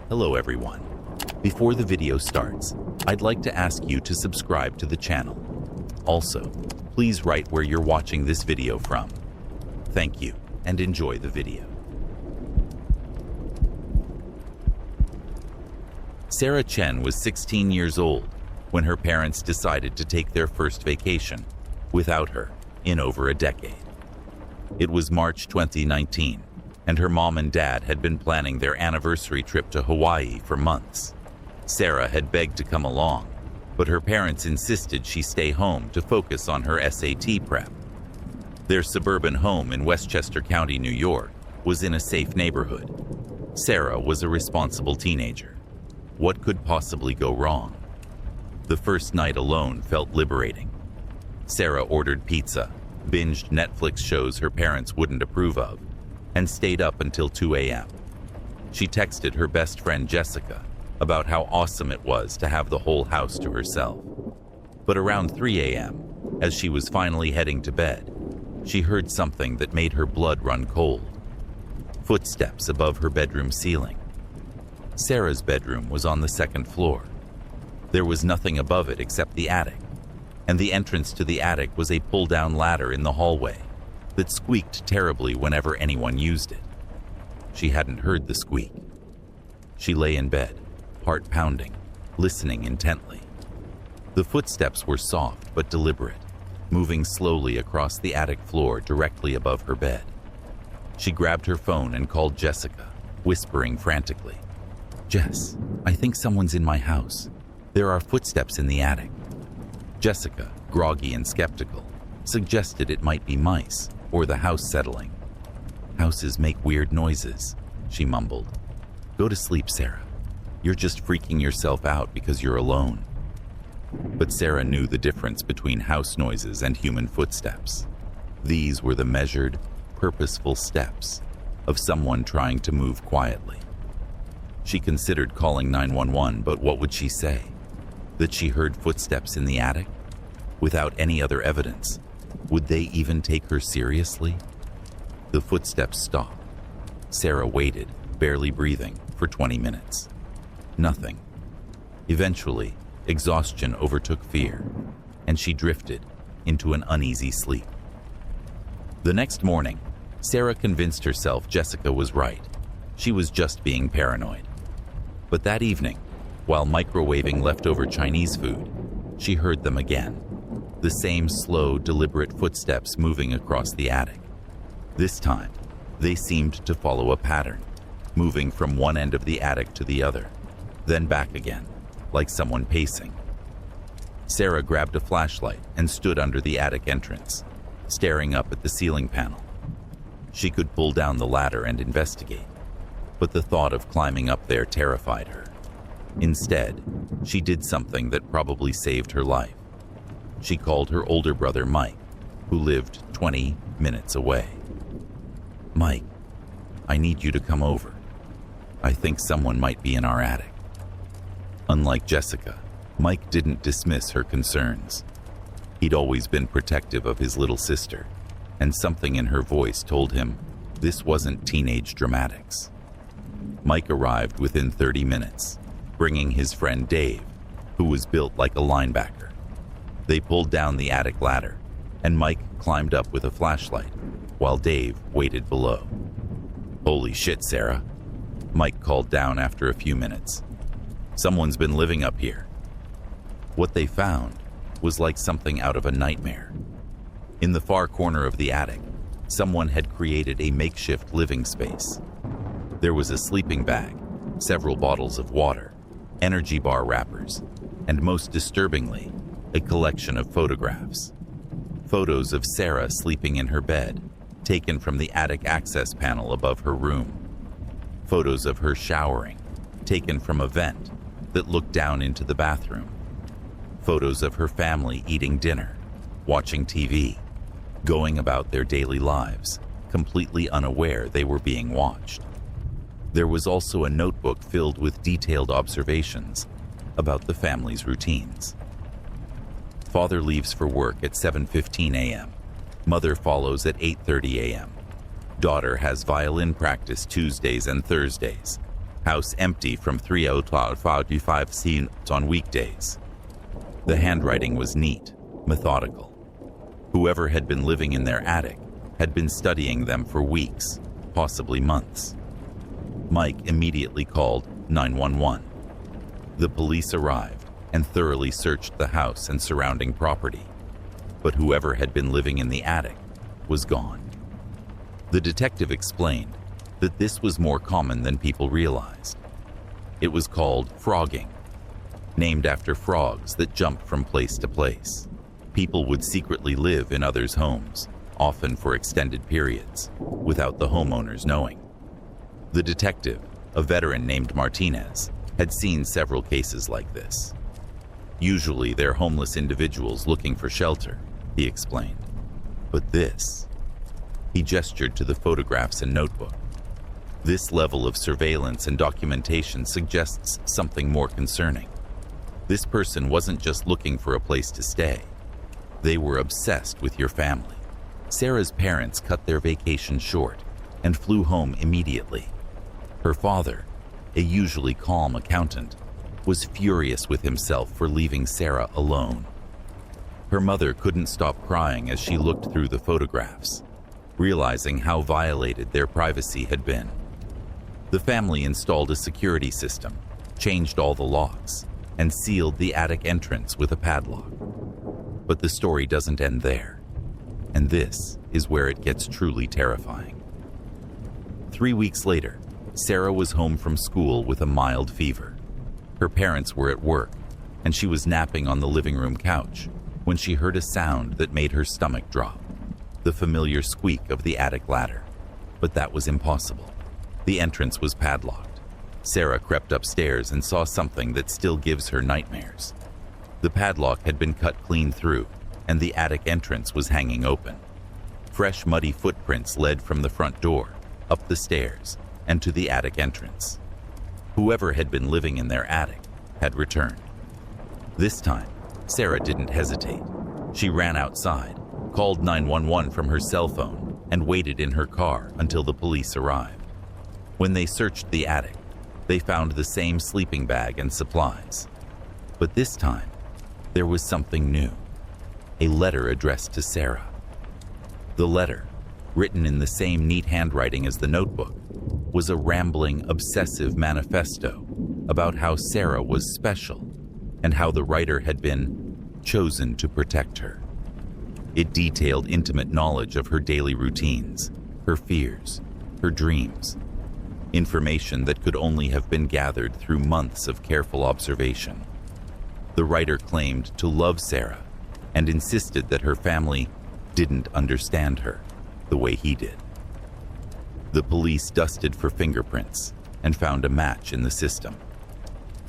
Hello everyone. Before the video starts, I'd like to ask you to subscribe to the channel. Also, please write where you're watching this video from. Thank you, and enjoy the video. Sarah Chen was 16 years old when her parents decided to take their first vacation without her in over a decade. It was March 2019, and her mom and dad had been planning their anniversary trip to Hawaii for months. Sarah had begged to come along, but her parents insisted she stay home to focus on her SAT prep. Their suburban home in Westchester County, New York, was in a safe neighborhood. Sarah was a responsible teenager. What could possibly go wrong? The first night alone felt liberating. Sarah ordered pizza, binged Netflix shows her parents wouldn't approve of, and stayed up until 2 a.m. She texted her best friend Jessica about how awesome it was to have the whole house to herself. But around 3 a.m., as she was finally heading to bed, she heard something that made her blood run cold. Footsteps above her bedroom ceiling. Sarah's bedroom was on the second floor. There was nothing above it except the attic, and the entrance to the attic was a pull-down ladder in the hallway that squeaked terribly whenever anyone used it. She hadn't heard the squeak. She lay in bed, heart pounding, listening intently. The footsteps were soft but deliberate, moving slowly across the attic floor directly above her bed. She grabbed her phone and called Jessica, whispering frantically, "Jess, I think someone's in my house. There are footsteps in the attic." Jessica, groggy and skeptical, suggested it might be mice or the house settling. "Houses make weird noises," she mumbled. "Go to sleep, Sarah. You're just freaking yourself out because you're alone." But Sarah knew the difference between house noises and human footsteps. These were the measured, purposeful steps of someone trying to move quietly. She considered calling 911, but what would she say? That she heard footsteps in the attic? Without any other evidence, would they even take her seriously? The footsteps stopped. Sarah waited, barely breathing, for 20 minutes. Nothing. Eventually, exhaustion overtook fear, and she drifted into an uneasy sleep. The next morning, Sarah convinced herself Jessica was right. She was just being paranoid. But that evening, while microwaving leftover Chinese food, she heard them again. The same slow, deliberate footsteps moving across the attic. This time, they seemed to follow a pattern, moving from one end of the attic to the other, then back again, like someone pacing. Sarah grabbed a flashlight and stood under the attic entrance, staring up at the ceiling panel. She could pull down the ladder and investigate, but the thought of climbing up there terrified her. Instead, she did something that probably saved her life. She called her older brother Mike, who lived 20 minutes away. "Mike, I need you to come over. I think someone might be in our attic." Unlike Jessica, Mike didn't dismiss her concerns. He'd always been protective of his little sister, and something in her voice told him this wasn't teenage dramatics. Mike arrived within 30 minutes, bringing his friend Dave, who was built like a linebacker. They pulled down the attic ladder, and Mike climbed up with a flashlight, while Dave waited below. "Holy shit, Sarah," Mike called down after a few minutes. "Someone's been living up here." What they found was like something out of a nightmare. In the far corner of the attic, someone had created a makeshift living space. There was a sleeping bag, several bottles of water, energy bar wrappers, and most disturbingly, a collection of photographs. Photos of Sarah sleeping in her bed, taken from the attic access panel above her room. Photos of her showering, taken from a vent that looked down into the bathroom. Photos of her family eating dinner, watching TV, going about their daily lives, completely unaware they were being watched. There was also a notebook filled with detailed observations about the family's routines. Father leaves for work at 7:15 a.m. Mother follows at 8:30 a.m. Daughter has violin practice Tuesdays and Thursdays. House empty from 3:05 to 5 on weekdays. The handwriting was neat, methodical. Whoever had been living in their attic had been studying them for weeks, possibly months. Mike immediately called 911. The police arrived and thoroughly searched the house and surrounding property, but whoever had been living in the attic was gone. The detective explained that this was more common than people realized. It was called frogging, named after frogs that jumped from place to place. People would secretly live in others' homes, often for extended periods, without the homeowners knowing. The detective, a veteran named Martinez, had seen several cases like this. Usually they're homeless individuals looking for shelter, he explained. But this, he gestured to the photographs and notebook. This level of surveillance and documentation suggests something more concerning. This person wasn't just looking for a place to stay. They were obsessed with your family. Sarah's parents cut their vacation short and flew home immediately. Her father, a usually calm accountant, was furious with himself for leaving Sarah alone. Her mother couldn't stop crying as she looked through the photographs, realizing how violated their privacy had been. The family installed a security system, changed all the locks, and sealed the attic entrance with a padlock. But the story doesn't end there, and this is where it gets truly terrifying. 3 weeks later, Sarah was home from school with a mild fever. Her parents were at work, and she was napping on the living room couch when she heard a sound that made her stomach drop. The familiar squeak of the attic ladder. But that was impossible. The entrance was padlocked. Sarah crept upstairs and saw something that still gives her nightmares. The padlock had been cut clean through, and the attic entrance was hanging open. Fresh, muddy footprints led from the front door, up the stairs, and to the attic entrance. Whoever had been living in their attic had returned. This time, Sarah didn't hesitate. She ran outside, called 911 from her cell phone, and waited in her car until the police arrived. When they searched the attic, they found the same sleeping bag and supplies. But this time, there was something new. A letter addressed to Sarah. The letter, written in the same neat handwriting as the notebook, was a rambling, obsessive manifesto about how Sarah was special and how the writer had been chosen to protect her. It detailed intimate knowledge of her daily routines, her fears, her dreams, information that could only have been gathered through months of careful observation. The writer claimed to love Sarah and insisted that her family didn't understand her the way he did. The police dusted for fingerprints and found a match in the system.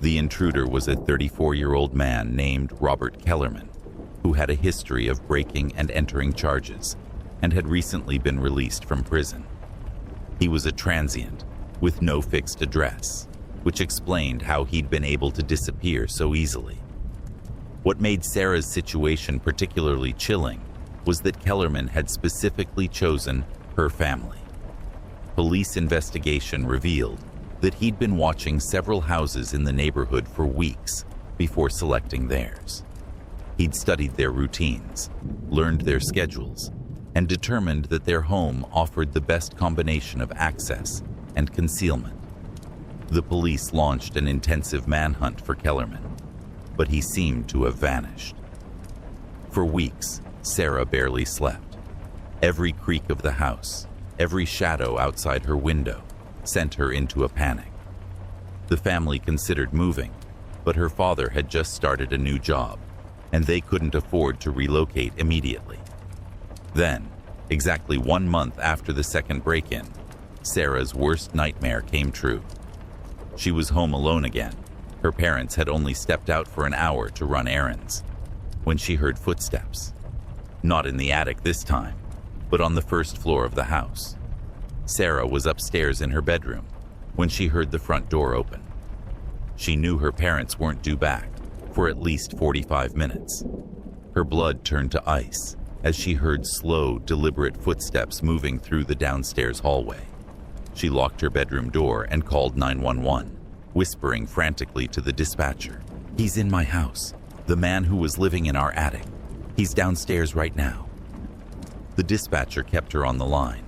The intruder was a 34-year-old man named Robert Kellerman, who had a history of breaking and entering charges and had recently been released from prison. He was a transient with no fixed address, which explained how he'd been able to disappear so easily. What made Sarah's situation particularly chilling was that Kellerman had specifically chosen her family. Police investigation revealed that he'd been watching several houses in the neighborhood for weeks before selecting theirs. He'd studied their routines, learned their schedules, and determined that their home offered the best combination of access and concealment. The police launched an intensive manhunt for Kellerman, but he seemed to have vanished. For weeks, Sarah barely slept. Every creak of the house, every shadow outside her window, sent her into a panic. The family considered moving, but her father had just started a new job, and they couldn't afford to relocate immediately. Then, exactly 1 month after the second break-in, Sarah's worst nightmare came true. She was home alone again. Her parents had only stepped out for an hour to run errands when she heard footsteps. Not in the attic this time, but on the first floor of the house. Sarah was upstairs in her bedroom when she heard the front door open. She knew her parents weren't due back for at least 45 minutes. Her blood turned to ice, as she heard slow, deliberate footsteps moving through the downstairs hallway. She locked her bedroom door and called 911, whispering frantically to the dispatcher, "He's in my house. The man who was living in our attic. He's downstairs right now." The dispatcher kept her on the line,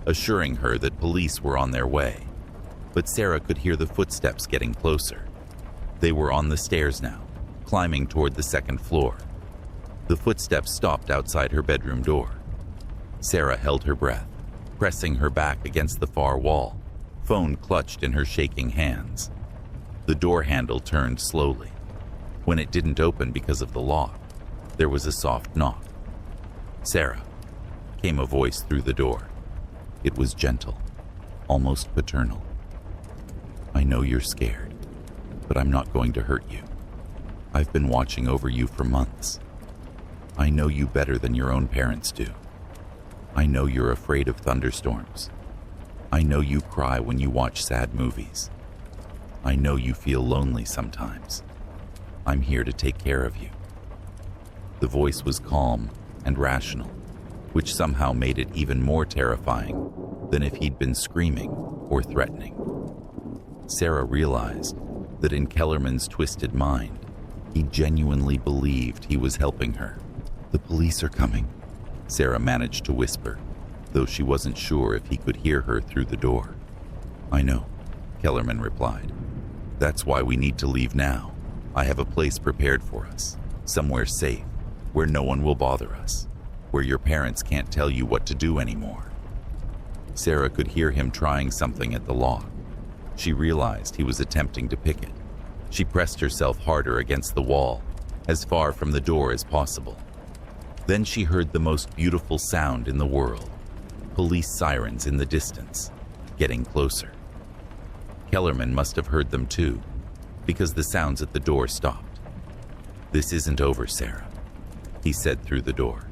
assuring her that police were on their way. But Sarah could hear the footsteps getting closer. They were on the stairs now, climbing toward the second floor. The footsteps stopped outside her bedroom door. Sarah held her breath, pressing her back against the far wall, phone clutched in her shaking hands. The door handle turned slowly. When it didn't open because of the lock, there was a soft knock. "Sarah," came a voice through the door. It was gentle, almost paternal. "I know you're scared, but I'm not going to hurt you. I've been watching over you for months. I know you better than your own parents do. I know you're afraid of thunderstorms. I know you cry when you watch sad movies. I know you feel lonely sometimes. I'm here to take care of you." The voice was calm and rational, which somehow made it even more terrifying than if he'd been screaming or threatening. Sarah realized that in Kellerman's twisted mind, he genuinely believed he was helping her. "The police are coming," Sarah managed to whisper, though she wasn't sure if he could hear her through the door. "I know," Kellerman replied. "That's why we need to leave now. I have a place prepared for us, somewhere safe, where no one will bother us, where your parents can't tell you what to do anymore." Sarah could hear him trying something at the lock. She realized he was attempting to pick it. She pressed herself harder against the wall, as far from the door as possible. Then she heard the most beautiful sound in the world, police sirens in the distance, getting closer. Kellerman must have heard them too, because the sounds at the door stopped. "This isn't over, Sarah," he said through the door.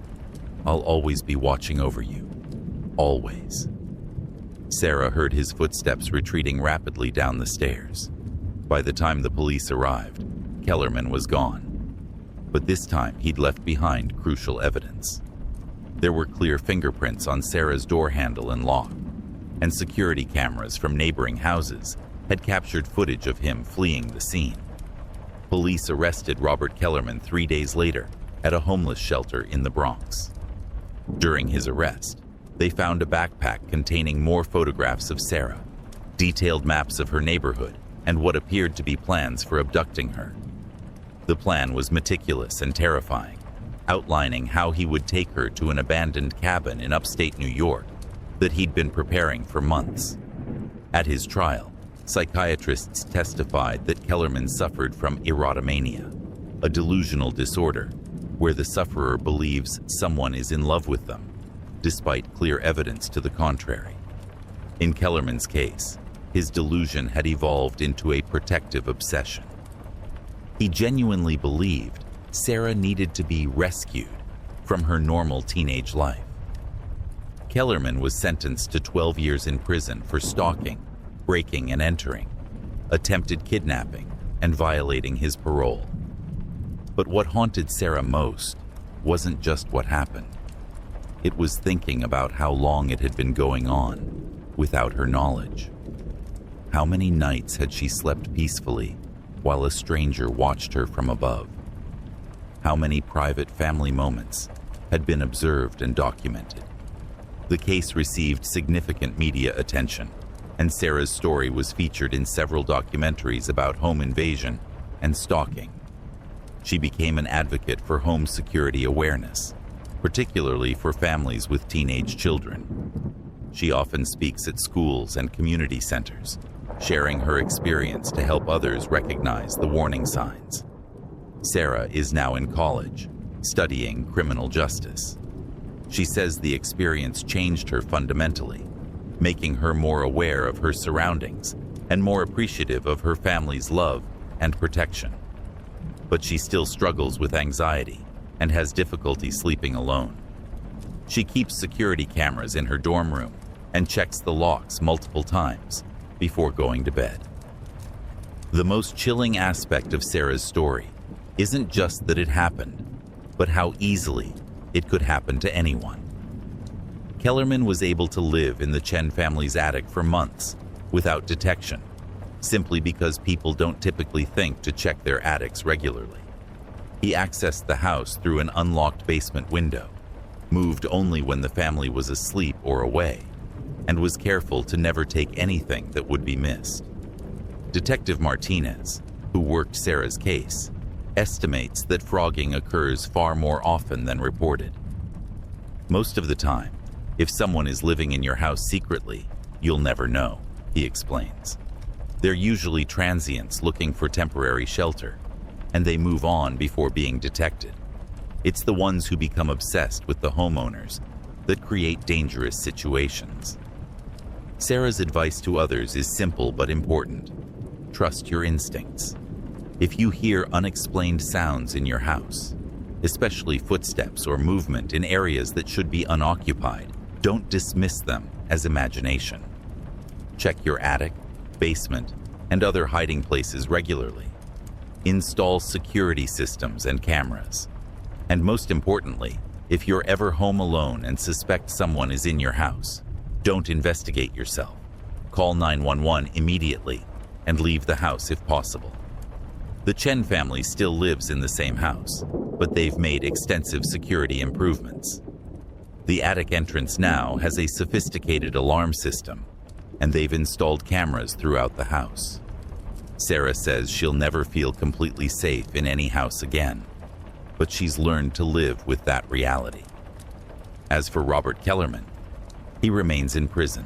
"I'll always be watching over you. Always." Sarah heard his footsteps retreating rapidly down the stairs. By the time the police arrived, Kellerman was gone. But this time he'd left behind crucial evidence. There were clear fingerprints on Sarah's door handle and lock, and security cameras from neighboring houses had captured footage of him fleeing the scene. Police arrested Robert Kellerman 3 days later at a homeless shelter in the Bronx. During his arrest, they found a backpack containing more photographs of Sarah, detailed maps of her neighborhood, and what appeared to be plans for abducting her. The plan was meticulous and terrifying, outlining how he would take her to an abandoned cabin in upstate New York that he'd been preparing for months. At his trial, psychiatrists testified that Kellerman suffered from erotomania, a delusional disorder where the sufferer believes someone is in love with them, despite clear evidence to the contrary. In Kellerman's case, his delusion had evolved into a protective obsession. He genuinely believed Sarah needed to be rescued from her normal teenage life. Kellerman was sentenced to 12 years in prison for stalking, breaking and entering, attempted kidnapping, and violating his parole. But what haunted Sarah most wasn't just what happened. It was thinking about how long it had been going on without her knowledge. How many nights had she slept peacefully while a stranger watched her from above? How many private family moments had been observed and documented? The case received significant media attention, and Sarah's story was featured in several documentaries about home invasion and stalking. She became an advocate for home security awareness, particularly for families with teenage children. She often speaks at schools and community centers, sharing her experience to help others recognize the warning signs. Sarah is now in college, studying criminal justice. She says the experience changed her fundamentally, making her more aware of her surroundings and more appreciative of her family's love and protection. But she still struggles with anxiety and has difficulty sleeping alone. She keeps security cameras in her dorm room and checks the locks multiple times before going to bed. The most chilling aspect of Sarah's story isn't just that it happened, but how easily It could happen to anyone. Kellerman was able to live in the Chen family's attic for months without detection, simply because people don't typically think to check their attics regularly. He accessed the house through an unlocked basement window, moved only when the family was asleep or away, and was careful to never take anything that would be missed. Detective Martinez, who worked Sarah's case, estimates that frogging occurs far more often than reported. Most of the time, if someone is living in your house secretly, you'll never know, he explains. They're usually transients looking for temporary shelter, and they move on before being detected. It's the ones who become obsessed with the homeowners that create dangerous situations. Sarah's advice to others is simple but important. Trust your instincts. If you hear unexplained sounds in your house, especially footsteps or movement in areas that should be unoccupied, don't dismiss them as imagination. Check your attic, basement, and other hiding places regularly. Install security systems and cameras. And most importantly, if you're ever home alone and suspect someone is in your house, don't investigate yourself. Call 911 immediately and leave the house if possible. The Chen family still lives in the same house, but they've made extensive security improvements. The attic entrance now has a sophisticated alarm system, and they've installed cameras throughout the house. Sarah says she'll never feel completely safe in any house again, but she's learned to live with that reality. As for Robert Kellerman, he remains in prison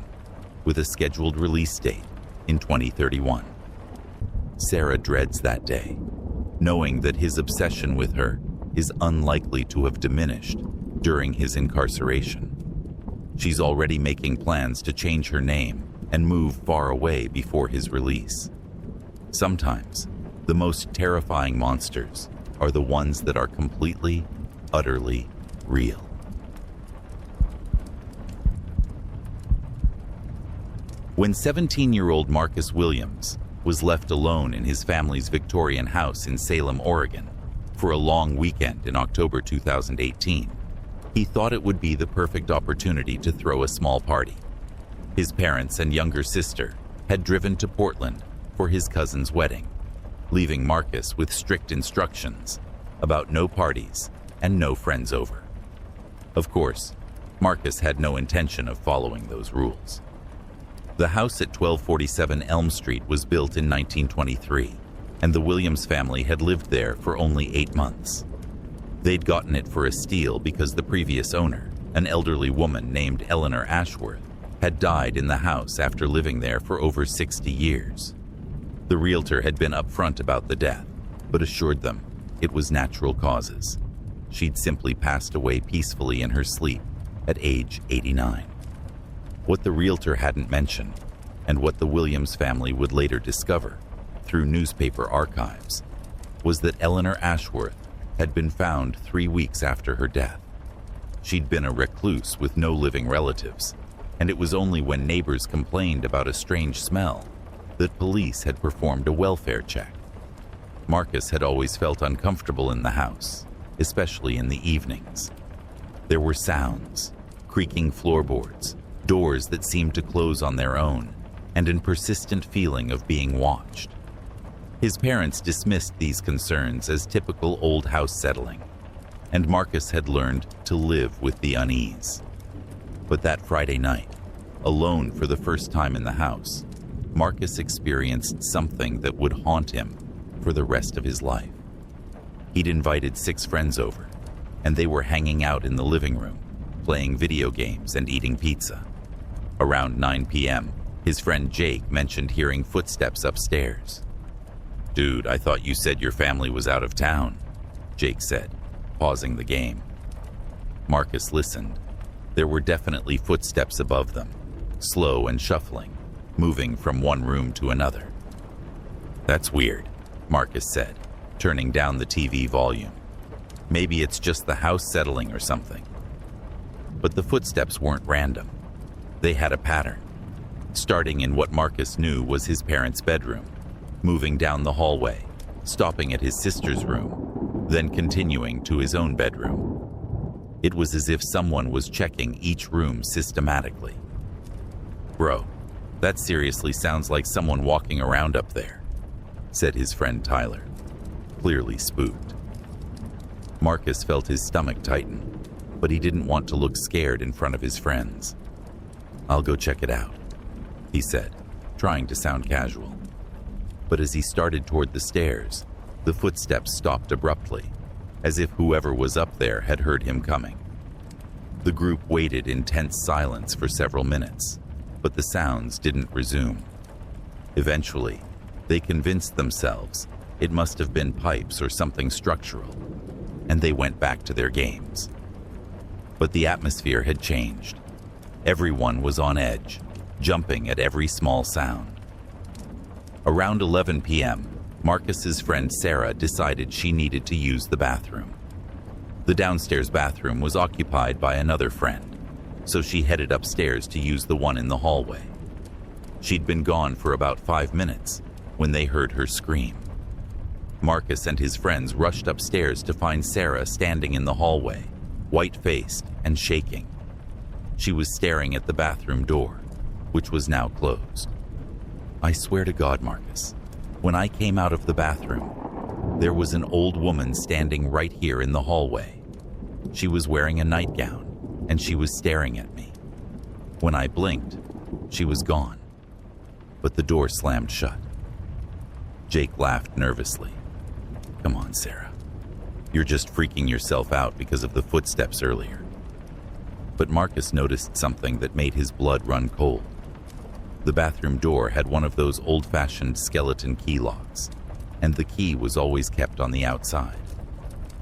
with a scheduled release date in 2031. Sarah dreads that day, knowing that his obsession with her is unlikely to have diminished during his incarceration. She's already making plans to change her name and move far away before his release. Sometimes, the most terrifying monsters are the ones that are completely, utterly real. When 17-year-old Marcus Williams was left alone in his family's Victorian house in Salem, Oregon, for a long weekend in October 2018, he thought it would be the perfect opportunity to throw a small party. His parents and younger sister had driven to Portland for his cousin's wedding, leaving Marcus with strict instructions about no parties and no friends over. Of course, Marcus had no intention of following those rules. The house at 1247 Elm Street was built in 1923, and the Williams family had lived there for only 8 months. They'd gotten it for a steal because the previous owner, an elderly woman named Eleanor Ashworth, had died in the house after living there for over 60 years. The realtor had been upfront about the death, but assured them it was natural causes. She'd simply passed away peacefully in her sleep at age 89. What the realtor hadn't mentioned, and what the Williams family would later discover through newspaper archives, was that Eleanor Ashworth had been found 3 weeks after her death. She'd been a recluse with no living relatives, and it was only when neighbors complained about a strange smell that police had performed a welfare check. Marcus had always felt uncomfortable in the house, especially in the evenings. There were sounds, creaking floorboards, doors that seemed to close on their own, and a persistent feeling of being watched. His parents dismissed these concerns as typical old house settling, and Marcus had learned to live with the unease. But that Friday night, alone for the first time in the house, Marcus experienced something that would haunt him for the rest of his life. He'd invited 6 friends over, and they were hanging out in the living room, playing video games and eating pizza. Around 9 p.m., his friend Jake mentioned hearing footsteps upstairs. "Dude, I thought you said your family was out of town," Jake said, pausing the game. Marcus listened. There were definitely footsteps above them, slow and shuffling, moving from one room to another. "That's weird," Marcus said, turning down the TV volume. "Maybe it's just the house settling or something." But the footsteps weren't random. They had a pattern, starting in what Marcus knew was his parents' bedroom, moving down the hallway, stopping at his sister's room, then continuing to his own bedroom. It was as if someone was checking each room systematically. "Bro, that seriously sounds like someone walking around up there," said his friend Tyler, clearly spooked. Marcus felt his stomach tighten, but he didn't want to look scared in front of his friends. "I'll go check it out," he said, trying to sound casual. But as he started toward the stairs, the footsteps stopped abruptly, as if whoever was up there had heard him coming. The group waited in tense silence for several minutes, but the sounds didn't resume. Eventually, they convinced themselves it must have been pipes or something structural, and they went back to their games. But the atmosphere had changed. Everyone was on edge, jumping at every small sound. Around 11 p.m., Marcus's friend Sarah decided she needed to use the bathroom. The downstairs bathroom was occupied by another friend, so she headed upstairs to use the one in the hallway. She'd been gone for about 5 minutes when they heard her scream. Marcus and his friends rushed upstairs to find Sarah standing in the hallway, white-faced and shaking. She was staring at the bathroom door, which was now closed. "I swear to God, Marcus, when I came out of the bathroom, there was an old woman standing right here in the hallway. She was wearing a nightgown, and she was staring at me. When I blinked, she was gone, but the door slammed shut." Jake laughed nervously. "Come on, Sarah. You're just freaking yourself out because of the footsteps earlier." But Marcus noticed something that made his blood run cold. The bathroom door had one of those old-fashioned skeleton key locks, and the key was always kept on the outside.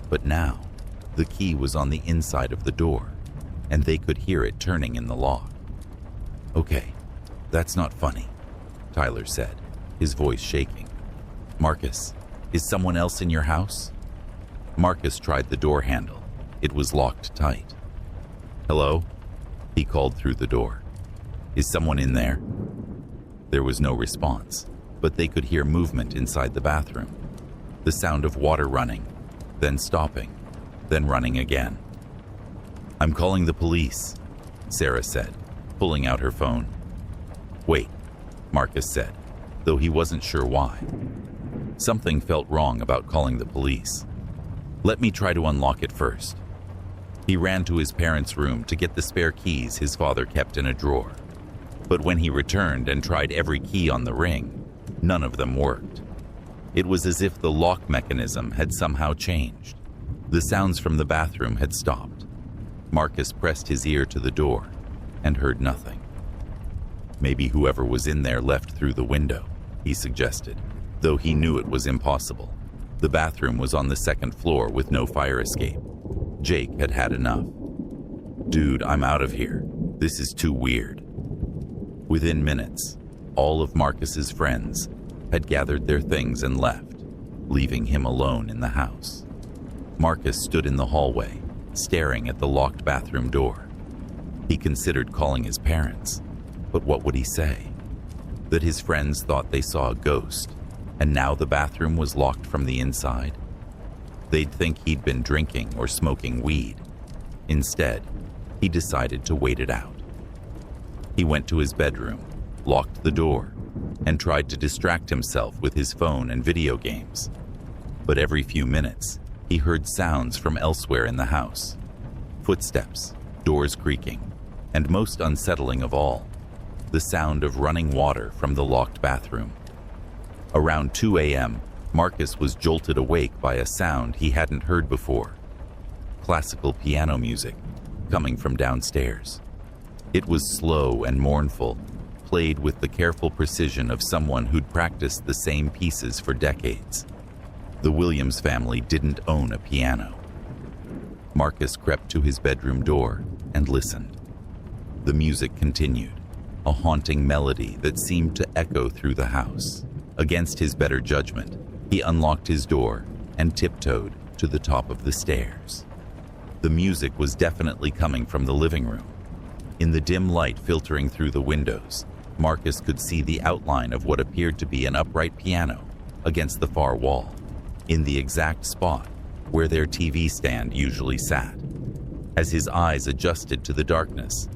But now, the key was on the inside of the door, and they could hear it turning in the lock. "Okay, that's not funny," Tyler said, his voice shaking. "Marcus, is someone else in your house?" Marcus tried the door handle. It was locked tight. "Hello?" he called through the door. "Is someone in there?" There was no response, but they could hear movement inside the bathroom. The sound of water running, then stopping, then running again. "I'm calling the police," Sarah said, pulling out her phone. "Wait," Marcus said, though he wasn't sure why. Something felt wrong about calling the police. "Let me try to unlock it first." He ran to his parents' room to get the spare keys his father kept in a drawer. But when he returned and tried every key on the ring, none of them worked. It was as if the lock mechanism had somehow changed. The sounds from the bathroom had stopped. Marcus pressed his ear to the door and heard nothing. "Maybe whoever was in there left through the window," he suggested, though he knew it was impossible. The bathroom was on the second floor with no fire escape. Jake had had enough. "Dude, I'm out of here. This is too weird." Within minutes, all of Marcus's friends had gathered their things and left, leaving him alone in the house. Marcus stood in the hallway, staring at the locked bathroom door. He considered calling his parents, but what would he say? That his friends thought they saw a ghost, and now the bathroom was locked from the inside? They'd think he'd been drinking or smoking weed. Instead, he decided to wait it out. He went to his bedroom, locked the door, and tried to distract himself with his phone and video games. But every few minutes, he heard sounds from elsewhere in the house. Footsteps, doors creaking, and most unsettling of all, the sound of running water from the locked bathroom. Around 2 a.m., Marcus was jolted awake by a sound he hadn't heard before. Classical piano music coming from downstairs. It was slow and mournful, played with the careful precision of someone who'd practiced the same pieces for decades. The Williams family didn't own a piano. Marcus crept to his bedroom door and listened. The music continued, a haunting melody that seemed to echo through the house. Against his better judgment, he unlocked his door and tiptoed to the top of the stairs. The music was definitely coming from the living room. In the dim light filtering through the windows, Marcus could see the outline of what appeared to be an upright piano against the far wall, in the exact spot where their TV stand usually sat. As his eyes adjusted to the darkness,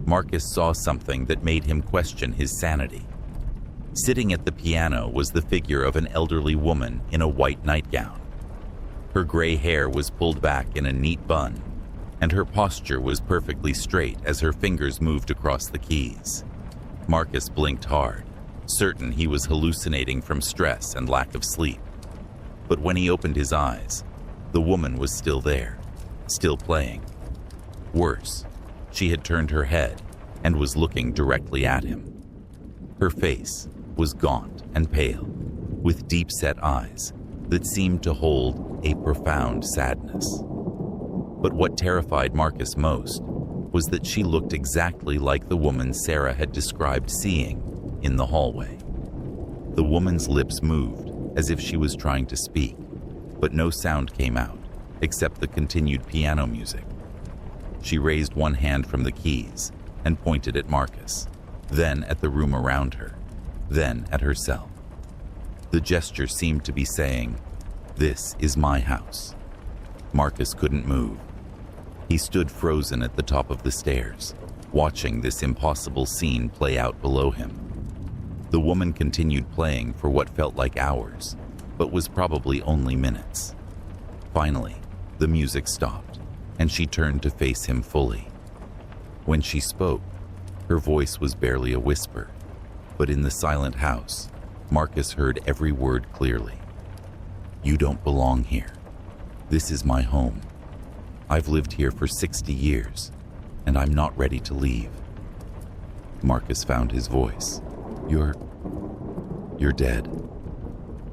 Marcus saw something that made him question his sanity. Sitting at the piano was the figure of an elderly woman in a white nightgown. Her gray hair was pulled back in a neat bun, and her posture was perfectly straight as her fingers moved across the keys. Marcus blinked hard, certain he was hallucinating from stress and lack of sleep. But when he opened his eyes, the woman was still there, still playing. Worse, she had turned her head and was looking directly at him. Her face was gaunt and pale, with deep-set eyes that seemed to hold a profound sadness. But what terrified Marcus most was that she looked exactly like the woman Sarah had described seeing in the hallway. The woman's lips moved as if she was trying to speak, but no sound came out except the continued piano music. She raised one hand from the keys and pointed at Marcus, then at the room around her, then at herself. The gesture seemed to be saying, "This is my house." Marcus couldn't move. He stood frozen at the top of the stairs, watching this impossible scene play out below him. The woman continued playing for what felt like hours, but was probably only minutes. Finally, the music stopped, and she turned to face him fully. When she spoke, her voice was barely a whisper, but in the silent house, Marcus heard every word clearly. "You don't belong here. This is my home. I've lived here for 60 years, and I'm not ready to leave." Marcus found his voice. You're dead.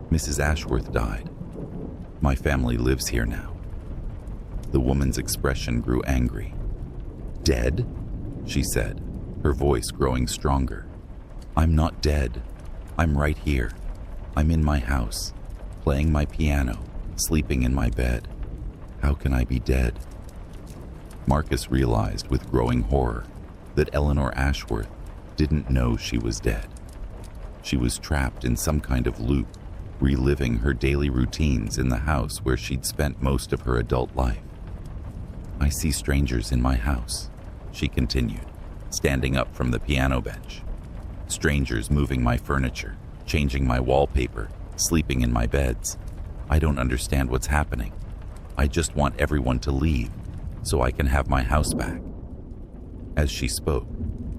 Mrs. Ashworth died. My family lives here now." The woman's expression grew angry. "Dead?" she said, her voice growing stronger. "I'm not dead. I'm right here. I'm in my house, playing my piano, sleeping in my bed. How can I be dead?" Marcus realized with growing horror that Eleanor Ashworth didn't know she was dead. She was trapped in some kind of loop, reliving her daily routines in the house where she'd spent most of her adult life. "I see strangers in my house," she continued, standing up from the piano bench. "Strangers moving my furniture, changing my wallpaper, sleeping in my beds. I don't understand what's happening. I just want everyone to leave so I can have my house back." As she spoke,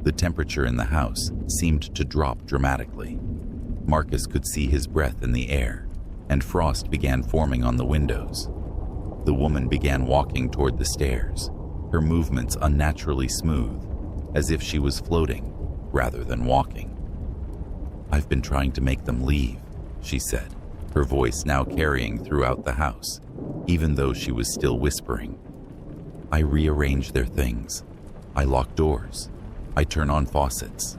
the temperature in the house seemed to drop dramatically. Marcus could see his breath in the air, and frost began forming on the windows. The woman began walking toward the stairs, her movements unnaturally smooth, as if she was floating rather than walking. "I've been trying to make them leave," she said, her voice now carrying throughout the house, even though she was still whispering. "I rearrange their things. I lock doors. I turn on faucets.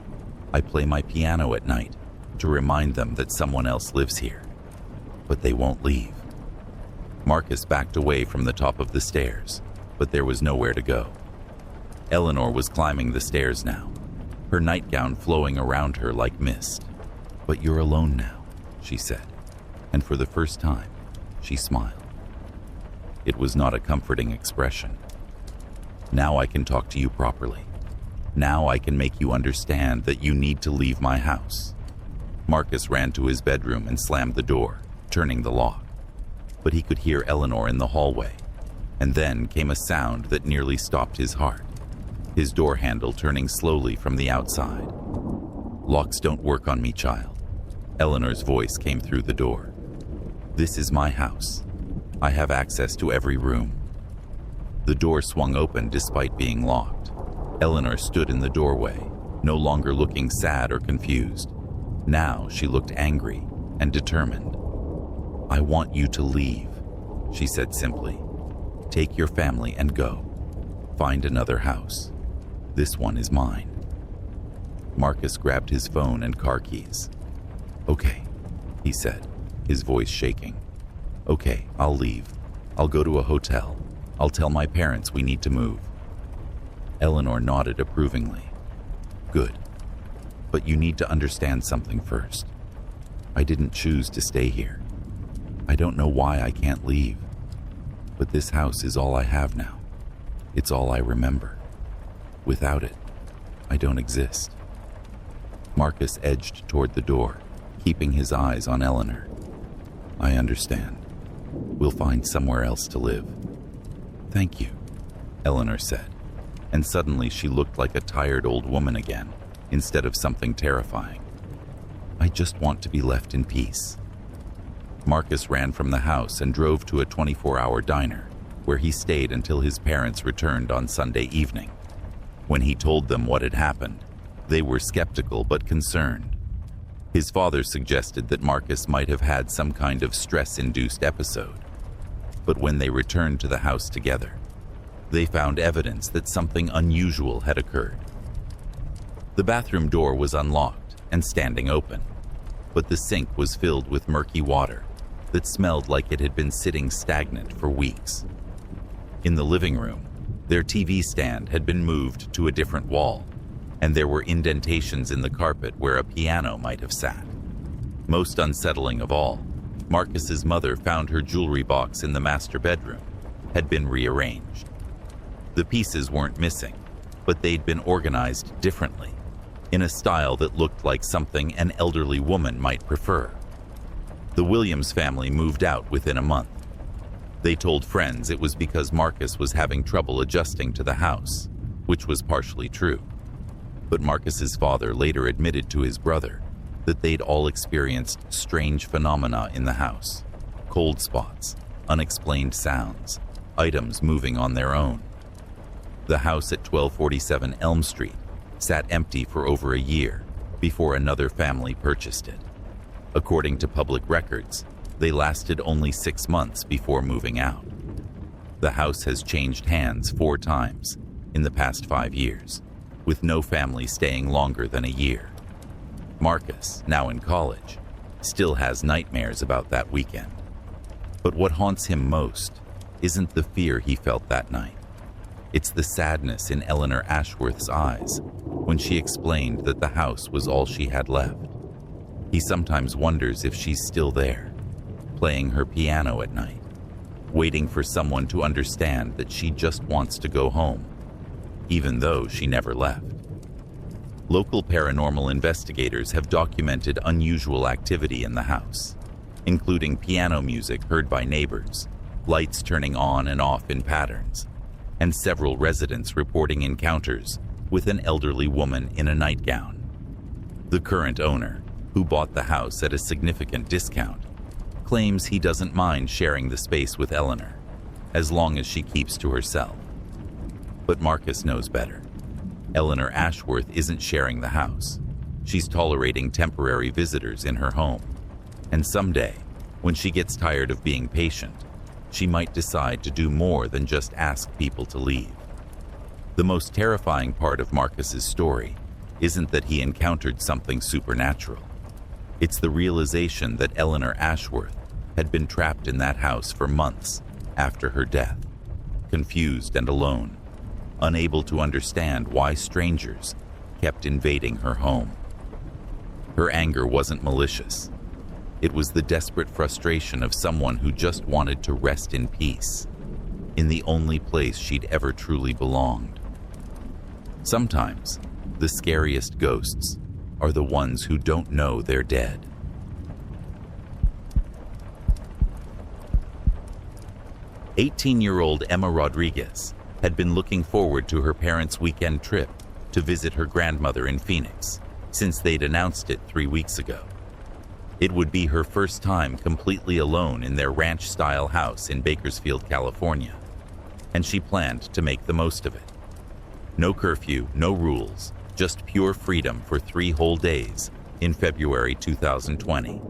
I play my piano at night to remind them that someone else lives here. But they won't leave." Marcus backed away from the top of the stairs, but there was nowhere to go. Eleanor was climbing the stairs now, her nightgown flowing around her like mist. "But you're alone now," she said, and for the first time, she smiled. It was not a comforting expression. "Now I can talk to you properly. Now I can make you understand that you need to leave my house." Marcus ran to his bedroom and slammed the door, turning the lock. But he could hear Eleanor in the hallway, and then came a sound that nearly stopped his heart, his door handle turning slowly from the outside. "Locks don't work on me, child." Eleanor's voice came through the door. "This is my house. I have access to every room." The door swung open despite being locked. Eleanor stood in the doorway, no longer looking sad or confused. Now she looked angry and determined. "I want you to leave," she said simply. "Take your family and go. Find another house. This one is mine." Marcus grabbed his phone and car keys. "Okay," he said, his voice shaking. "Okay, I'll leave. I'll go to a hotel. I'll tell my parents we need to move." Eleanor nodded approvingly. "Good. But you need to understand something first. I didn't choose to stay here. I don't know why I can't leave. But this house is all I have now. It's all I remember. Without it, I don't exist." Marcus edged toward the door, keeping his eyes on Eleanor. "I understand. We'll find somewhere else to live." "Thank you," Eleanor said, and suddenly she looked like a tired old woman again, instead of something terrifying. "I just want to be left in peace." Marcus ran from the house and drove to a 24-hour diner, where he stayed until his parents returned on Sunday evening. When he told them what had happened, they were skeptical but concerned. His father suggested that Marcus might have had some kind of stress-induced episode. But when they returned to the house together, they found evidence that something unusual had occurred. The bathroom door was unlocked and standing open, but the sink was filled with murky water that smelled like it had been sitting stagnant for weeks. In the living room, their TV stand had been moved to a different wall, and there were indentations in the carpet where a piano might have sat. Most unsettling of all, Marcus's mother found her jewelry box in the master bedroom had been rearranged. The pieces weren't missing, but they'd been organized differently, in a style that looked like something an elderly woman might prefer. The Williams family moved out within a month. They told friends it was because Marcus was having trouble adjusting to the house, which was partially true. But Marcus's father later admitted to his brother that they'd all experienced strange phenomena in the house: cold spots, unexplained sounds, items moving on their own. The house at 1247 Elm Street sat empty for over a year before another family purchased it. According to public records, they lasted only 6 months before moving out. The house has changed hands 4 times in the past 5 years, with no family staying longer than a year. Marcus, now in college, still has nightmares about that weekend. But what haunts him most isn't the fear he felt that night. It's the sadness in Eleanor Ashworth's eyes when she explained that the house was all she had left. He sometimes wonders if she's still there, playing her piano at night, waiting for someone to understand that she just wants to go home, even though she never left. Local paranormal investigators have documented unusual activity in the house, including piano music heard by neighbors, lights turning on and off in patterns, and several residents reporting encounters with an elderly woman in a nightgown. The current owner, who bought the house at a significant discount, claims he doesn't mind sharing the space with Eleanor, as long as she keeps to herself. But Marcus knows better. Eleanor Ashworth isn't sharing the house. She's tolerating temporary visitors in her home. And someday, when she gets tired of being patient, she might decide to do more than just ask people to leave. The most terrifying part of Marcus's story isn't that he encountered something supernatural. It's the realization that Eleanor Ashworth had been trapped in that house for months after her death, confused and alone, unable to understand why strangers kept invading her home. Her anger wasn't malicious. It was the desperate frustration of someone who just wanted to rest in peace, in the only place she'd ever truly belonged. Sometimes, the scariest ghosts are the ones who don't know they're dead. "18-year-old Emma Rodriguez had been looking forward to her parents' weekend trip to visit her grandmother in Phoenix since they'd announced it 3 weeks ago. It would be her first time completely alone in their ranch-style house in Bakersfield, California, and she planned to make the most of it. No curfew, no rules, just pure freedom for 3 whole days in February 2020.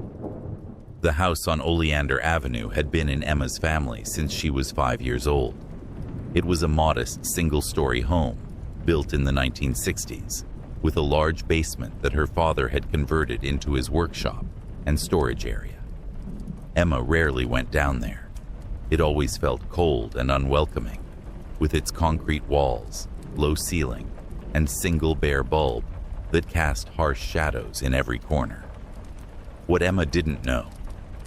The house on Oleander Avenue had been in Emma's family since she was 5 years old. It was a modest single-story home built in the 1960s, with a large basement that her father had converted into his workshop and storage area. Emma rarely went down there. It always felt cold and unwelcoming, with its concrete walls, low ceiling, and single bare bulb that cast harsh shadows in every corner. What Emma didn't know,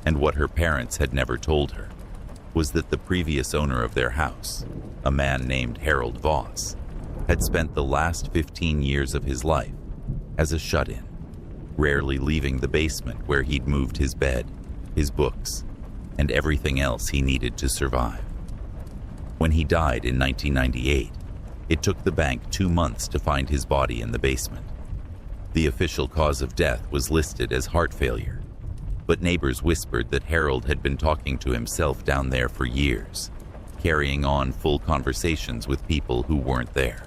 and what her parents had never told her, was that the previous owner of their house, a man named Harold Voss, had spent the last 15 years of his life as a shut-in, rarely leaving the basement where he'd moved his bed, his books, and everything else he needed to survive. When he died in 1998, it took the bank 2 months to find his body in the basement. The official cause of death was listed as heart failure, but neighbors whispered that Harold had been talking to himself down there for years, carrying on full conversations with people who weren't there.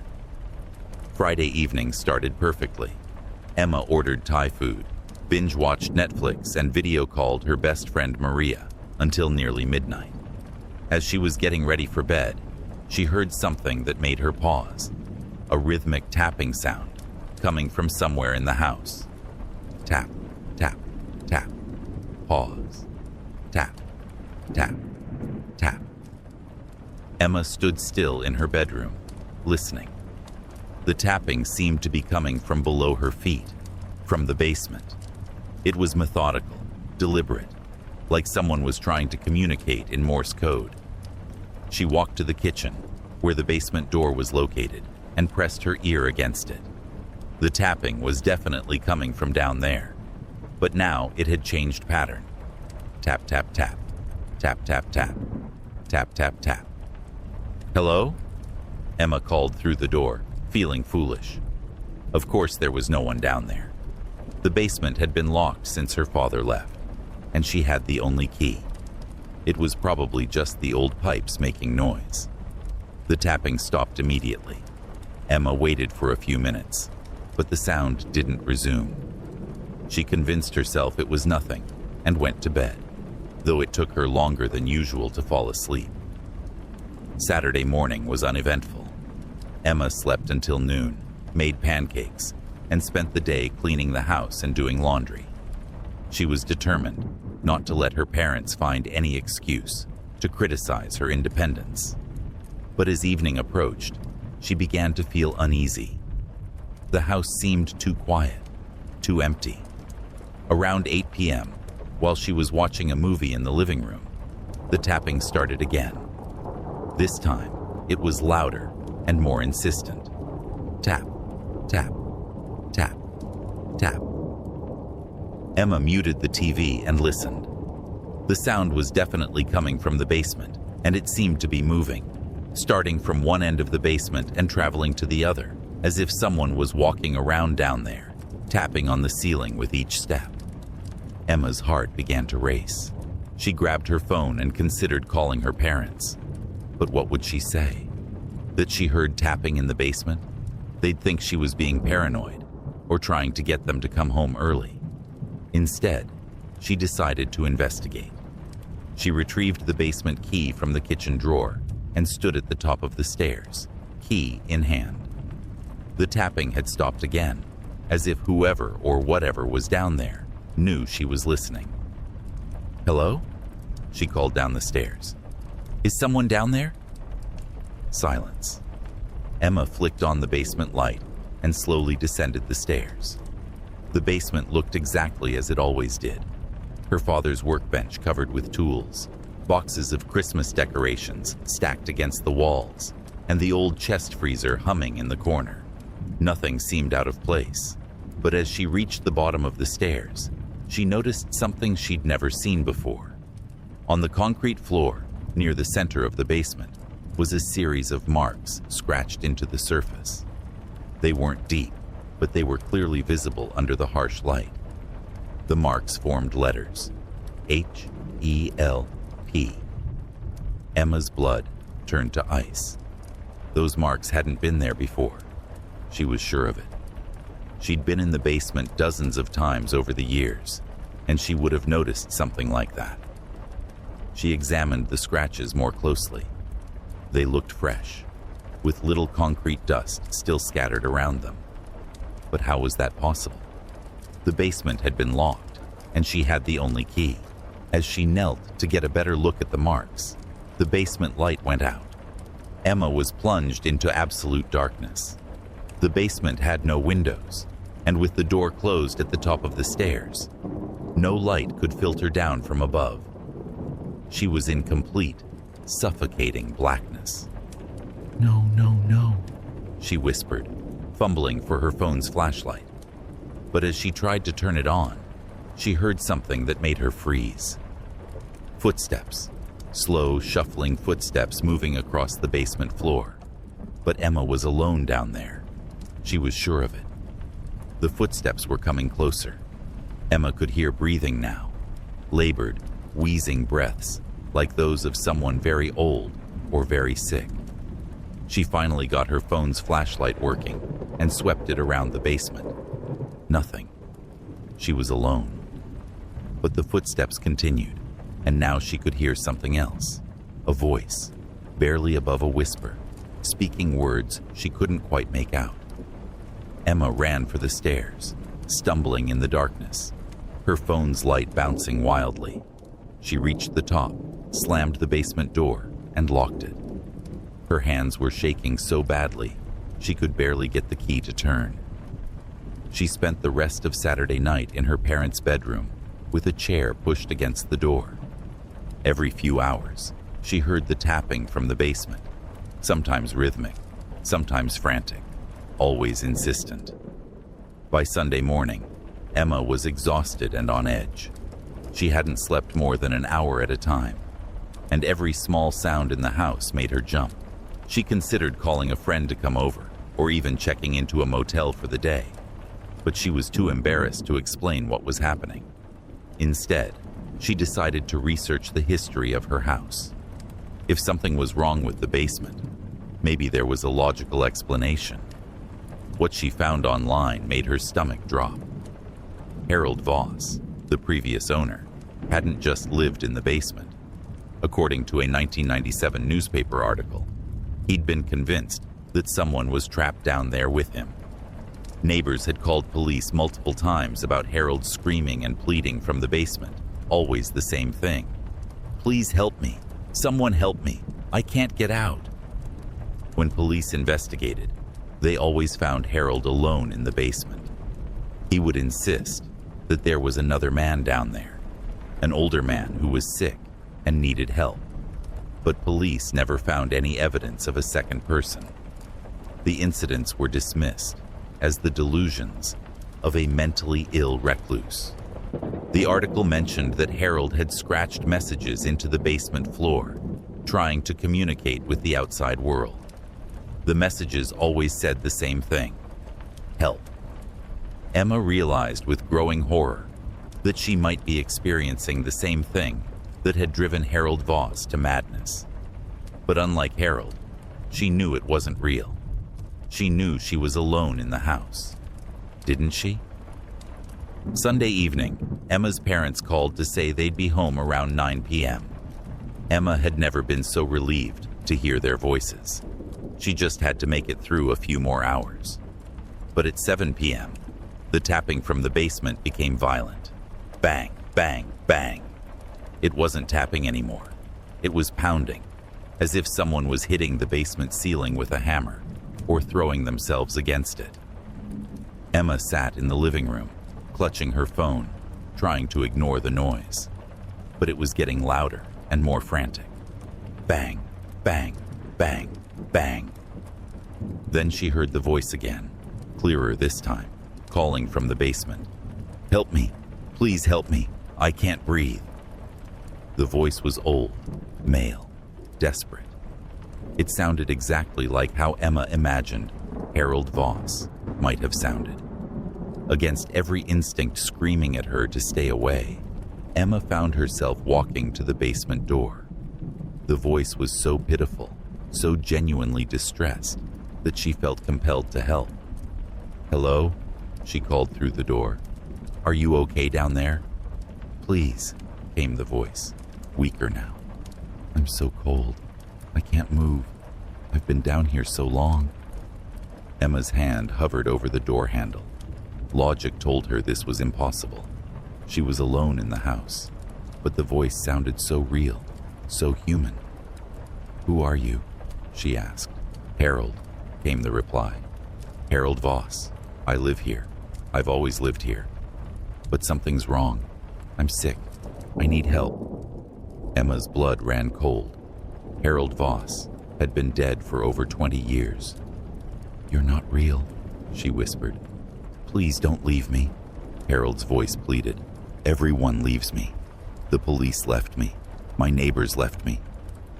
Friday evening started perfectly. Emma ordered Thai food, binge-watched Netflix, and video-called her best friend Maria until nearly midnight. As she was getting ready for bed, she heard something that made her pause, a rhythmic tapping sound coming from somewhere in the house. Tap, tap, tap. Pause. Tap, tap, tap. Emma stood still in her bedroom, listening. The tapping seemed to be coming from below her feet, from the basement. It was methodical, deliberate, like someone was trying to communicate in Morse code. She walked to the kitchen, where the basement door was located, and pressed her ear against it. The tapping was definitely coming from down there, but now it had changed pattern. Tap, tap, tap. Tap, tap, tap. Tap, tap, tap. Hello? Emma called through the door, feeling foolish. Of course there was no one down there. The basement had been locked since her father left, and she had the only key. It was probably just the old pipes making noise. The tapping stopped immediately. Emma waited for a few minutes, but the sound didn't resume. She convinced herself it was nothing and went to bed, though it took her longer than usual to fall asleep. Saturday morning was uneventful. Emma slept until noon, made pancakes, and spent the day cleaning the house and doing laundry. She was determined not to let her parents find any excuse to criticize her independence. But as evening approached, she began to feel uneasy. The house seemed too quiet, too empty. Around 8 p.m., while she was watching a movie in the living room, the tapping started again. This time, it was louder and more insistent. Tap, tap, tap, tap. Emma muted the TV and listened. The sound was definitely coming from the basement, and it seemed to be moving, starting from one end of the basement and traveling to the other, as if someone was walking around down there, tapping on the ceiling with each step. Emma's heart began to race. She grabbed her phone and considered calling her parents. But what would she say? That she heard tapping in the basement? They'd think she was being paranoid or trying to get them to come home early. Instead, she decided to investigate. She retrieved the basement key from the kitchen drawer and stood at the top of the stairs, key in hand. The tapping had stopped again, as if whoever or whatever was down there knew she was listening. Hello? She called down the stairs. Is someone down there? Silence. Emma flicked on the basement light and slowly descended the stairs. The basement looked exactly as it always did. Her father's workbench covered with tools, boxes of Christmas decorations stacked against the walls, and the old chest freezer humming in the corner. Nothing seemed out of place, but as she reached the bottom of the stairs, she noticed something she'd never seen before. On the concrete floor, near the center of the basement, was a series of marks scratched into the surface. They weren't deep, but they were clearly visible under the harsh light. The marks formed letters, H-E-L-P. Emma's blood turned to ice. Those marks hadn't been there before. She was sure of it. She'd been in the basement dozens of times over the years, and she would have noticed something like that. She examined the scratches more closely. They looked fresh, with little concrete dust still scattered around them. But how was that possible? The basement had been locked, and she had the only key. As she knelt to get a better look at the marks, the basement light went out. Emma was plunged into absolute darkness. The basement had no windows, and with the door closed at the top of the stairs, no light could filter down from above. She was in complete, suffocating blackness. No, no, no, she whispered, fumbling for her phone's flashlight. But as she tried to turn it on, she heard something that made her freeze. Footsteps, slow, shuffling footsteps moving across the basement floor. But Emma was alone down there. She was sure of it. The footsteps were coming closer. Emma could hear breathing now, labored, wheezing breaths like those of someone very old or very sick. She finally got her phone's flashlight working and swept it around the basement. Nothing. She was alone. But the footsteps continued, and now she could hear something else. A voice, barely above a whisper, speaking words she couldn't quite make out. Emma ran for the stairs, stumbling in the darkness, her phone's light bouncing wildly. She reached the top, slammed the basement door, and locked it. Her hands were shaking so badly, she could barely get the key to turn. She spent the rest of Saturday night in her parents' bedroom, with a chair pushed against the door. Every few hours, she heard the tapping from the basement, sometimes rhythmic, sometimes frantic, always insistent. By Sunday morning, Emma was exhausted and on edge. She hadn't slept more than an hour at a time, and every small sound in the house made her jump. She considered calling a friend to come over, or even checking into a motel for the day, but she was too embarrassed to explain what was happening. Instead, she decided to research the history of her house. If something was wrong with the basement, maybe there was a logical explanation. What she found online made her stomach drop. Harold Voss, the previous owner, hadn't just lived in the basement. According to a 1997 newspaper article, he'd been convinced that someone was trapped down there with him. Neighbors had called police multiple times about Harold screaming and pleading from the basement, always the same thing. "Please help me. Someone help me. I can't get out." When police investigated, they always found Harold alone in the basement. He would insist that there was another man down there, an older man who was sick and needed help. But police never found any evidence of a second person. The incidents were dismissed as the delusions of a mentally ill recluse. The article mentioned that Harold had scratched messages into the basement floor, trying to communicate with the outside world. The messages always said the same thing: help. Emma realized with growing horror that she might be experiencing the same thing that had driven Harold Voss to madness. But unlike Harold, she knew it wasn't real. She knew she was alone in the house. Didn't she? Sunday evening, Emma's parents called to say they'd be home around 9 p.m. Emma had never been so relieved to hear their voices. She just had to make it through a few more hours. But at 7 p.m., the tapping from the basement became violent. Bang, bang, bang. It wasn't tapping anymore. It was pounding, as if someone was hitting the basement ceiling with a hammer or throwing themselves against it. Emma sat in the living room, clutching her phone, trying to ignore the noise. But it was getting louder and more frantic. Bang, bang, bang, bang. Then she heard the voice again, clearer this time, calling from the basement. "Help me, please help me, I can't breathe." The voice was old, male, desperate. It sounded exactly like how Emma imagined Harold Voss might have sounded. Against every instinct screaming at her to stay away, Emma found herself walking to the basement door. The voice was so pitiful, so genuinely distressed, that she felt compelled to help. "Hello?" she called through the door. "Are you okay down there?" "Please," came the voice, weaker now. "I'm so cold. I can't move. I've been down here so long." Emma's hand hovered over the door handle. Logic told her this was impossible. She was alone in the house, but the voice sounded so real, so human. "Who are you?" she asked. "Harold," came the reply. "Harold Voss. I live here. I've always lived here. But something's wrong. I'm sick. I need help." Emma's blood ran cold. Harold Voss had been dead for over 20 years. "You're not real," she whispered. "Please don't leave me." Harold's voice pleaded. "Everyone leaves me. The police left me. My neighbors left me.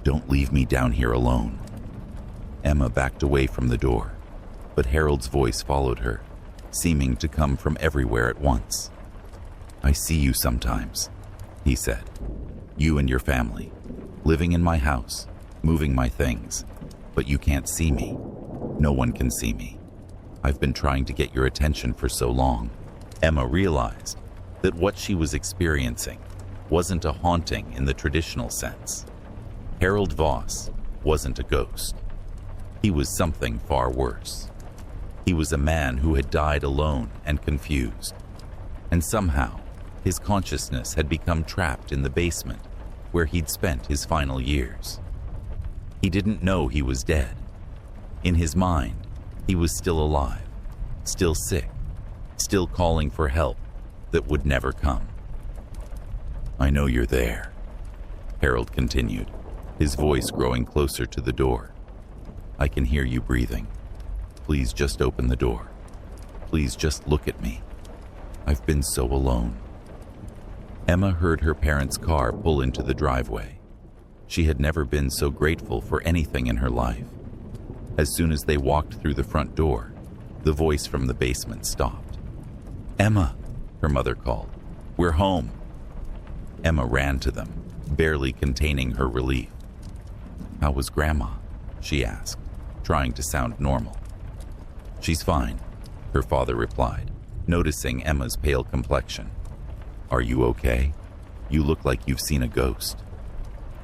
Don't leave me down here alone." Emma backed away from the door, but Harold's voice followed her, seeming to come from everywhere at once. "I see you sometimes," he said. "You and your family, living in my house, moving my things, but you can't see me. No one can see me. I've been trying to get your attention for so long." Emma realized that what she was experiencing wasn't a haunting in the traditional sense. Harold Voss wasn't a ghost. He was something far worse. He was a man who had died alone and confused, and somehow his consciousness had become trapped in the basement where he'd spent his final years. He didn't know he was dead. In his mind, he was still alive, still sick, still calling for help that would never come. "I know you're there," Harold continued, his voice growing closer to the door. "I can hear you breathing. Please just open the door. Please just look at me. I've been so alone." Emma heard her parents' car pull into the driveway. She had never been so grateful for anything in her life. As soon as they walked through the front door, the voice from the basement stopped. "Emma," her mother called. "We're home." Emma ran to them, barely containing her relief. "How was Grandma?" she asked, trying to sound normal. "She's fine," her father replied, noticing Emma's pale complexion. "Are you okay? You look like you've seen a ghost."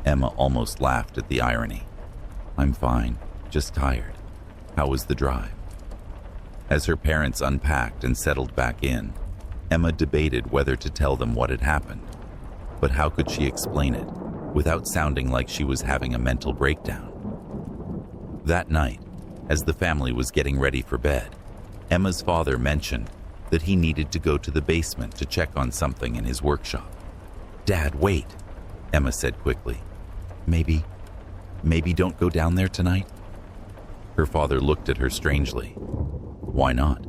Emma almost laughed at the irony. "I'm fine, just tired. How was the drive?" As her parents unpacked and settled back in, Emma debated whether to tell them what had happened. But how could she explain it without sounding like she was having a mental breakdown? That night, as the family was getting ready for bed, Emma's father mentioned that he needed to go to the basement to check on something in his workshop. "Dad, wait," Emma said quickly. Maybe don't go down there tonight?" Her father looked at her strangely. "Why not?"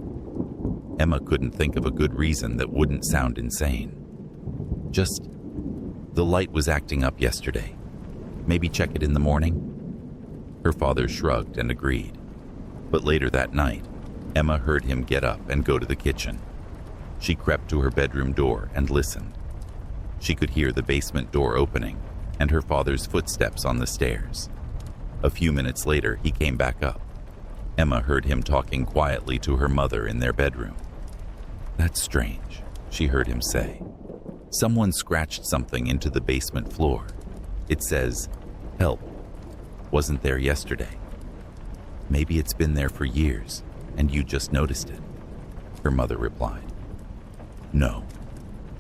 Emma couldn't think of a good reason that wouldn't sound insane. "Just, the light was acting up yesterday. Maybe check it in the morning?" Her father shrugged and agreed. But later that night, Emma heard him get up and go to the kitchen. She crept to her bedroom door and listened. She could hear the basement door opening and her father's footsteps on the stairs. A few minutes later, he came back up. Emma heard him talking quietly to her mother in their bedroom. "That's strange," she heard him say. "Someone scratched something into the basement floor. It says, 'Help.' Wasn't there yesterday. Maybe it's been there for years, and you just noticed it," her mother replied. "No,"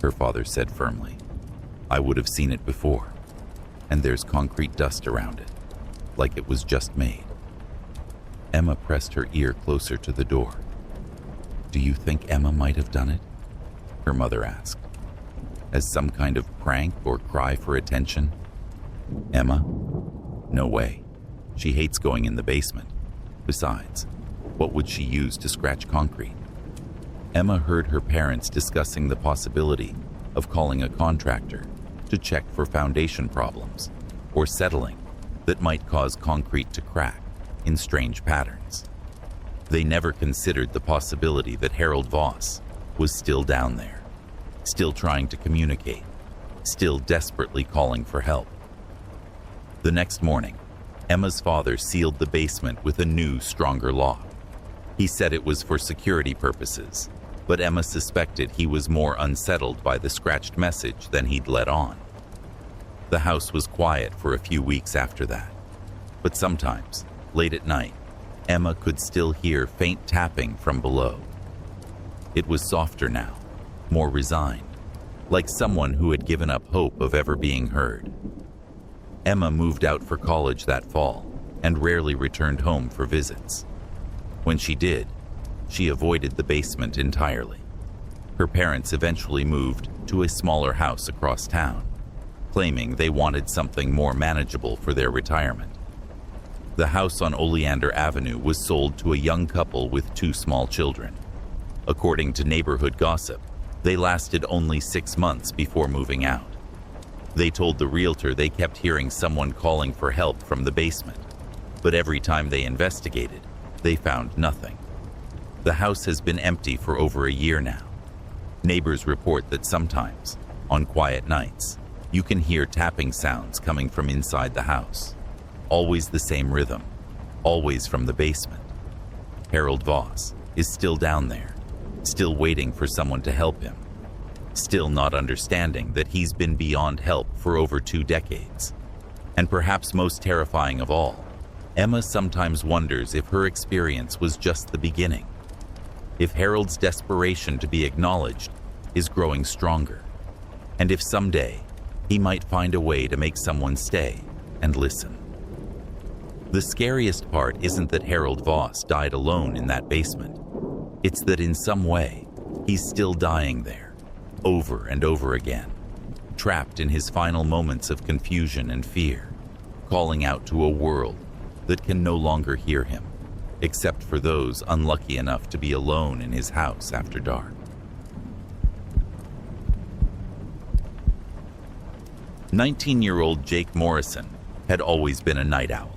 her father said firmly. "I would have seen it before, and there's concrete dust around it, like it was just made." Emma pressed her ear closer to the door. "Do you think Emma might have done it?" her mother asked. "As some kind of prank or cry for attention?" "Emma? No way. She hates going in the basement. Besides, what would she use to scratch concrete?" Emma heard her parents discussing the possibility of calling a contractor to check for foundation problems or settling that might cause concrete to crack in strange patterns. They never considered the possibility that Harold Voss was still down there, still trying to communicate, still desperately calling for help. The next morning, Emma's father sealed the basement with a new, stronger lock. He said it was for security purposes, but Emma suspected he was more unsettled by the scratched message than he'd let on. The house was quiet for a few weeks after that, but sometimes, late at night, Emma could still hear faint tapping from below. It was softer now, more resigned, like someone who had given up hope of ever being heard. Emma moved out for college that fall and rarely returned home for visits. When she did, she avoided the basement entirely. Her parents eventually moved to a smaller house across town. claiming they wanted something more manageable for their retirement. The house on Oleander Avenue was sold to a young couple with 2 small children. According to neighborhood gossip, they lasted only 6 months before moving out. They told the realtor they kept hearing someone calling for help from the basement, but every time they investigated, they found nothing. The house has been empty for over a year now. Neighbors report that sometimes, on quiet nights, you can hear tapping sounds coming from inside the house. Always the same rhythm, always from the basement. Harold Voss is still down there, still waiting for someone to help him, still not understanding that he's been beyond help for over 2 decades. And perhaps most terrifying of all, Emma sometimes wonders if her experience was just the beginning, if Harold's desperation to be acknowledged is growing stronger, and if someday he might find a way to make someone stay and listen. The scariest part isn't that Harold Voss died alone in that basement. It's that in some way, he's still dying there, over and over again, trapped in his final moments of confusion and fear, calling out to a world that can no longer hear him, except for those unlucky enough to be alone in his house after dark. 19-year-old Jake Morrison had always been a night owl.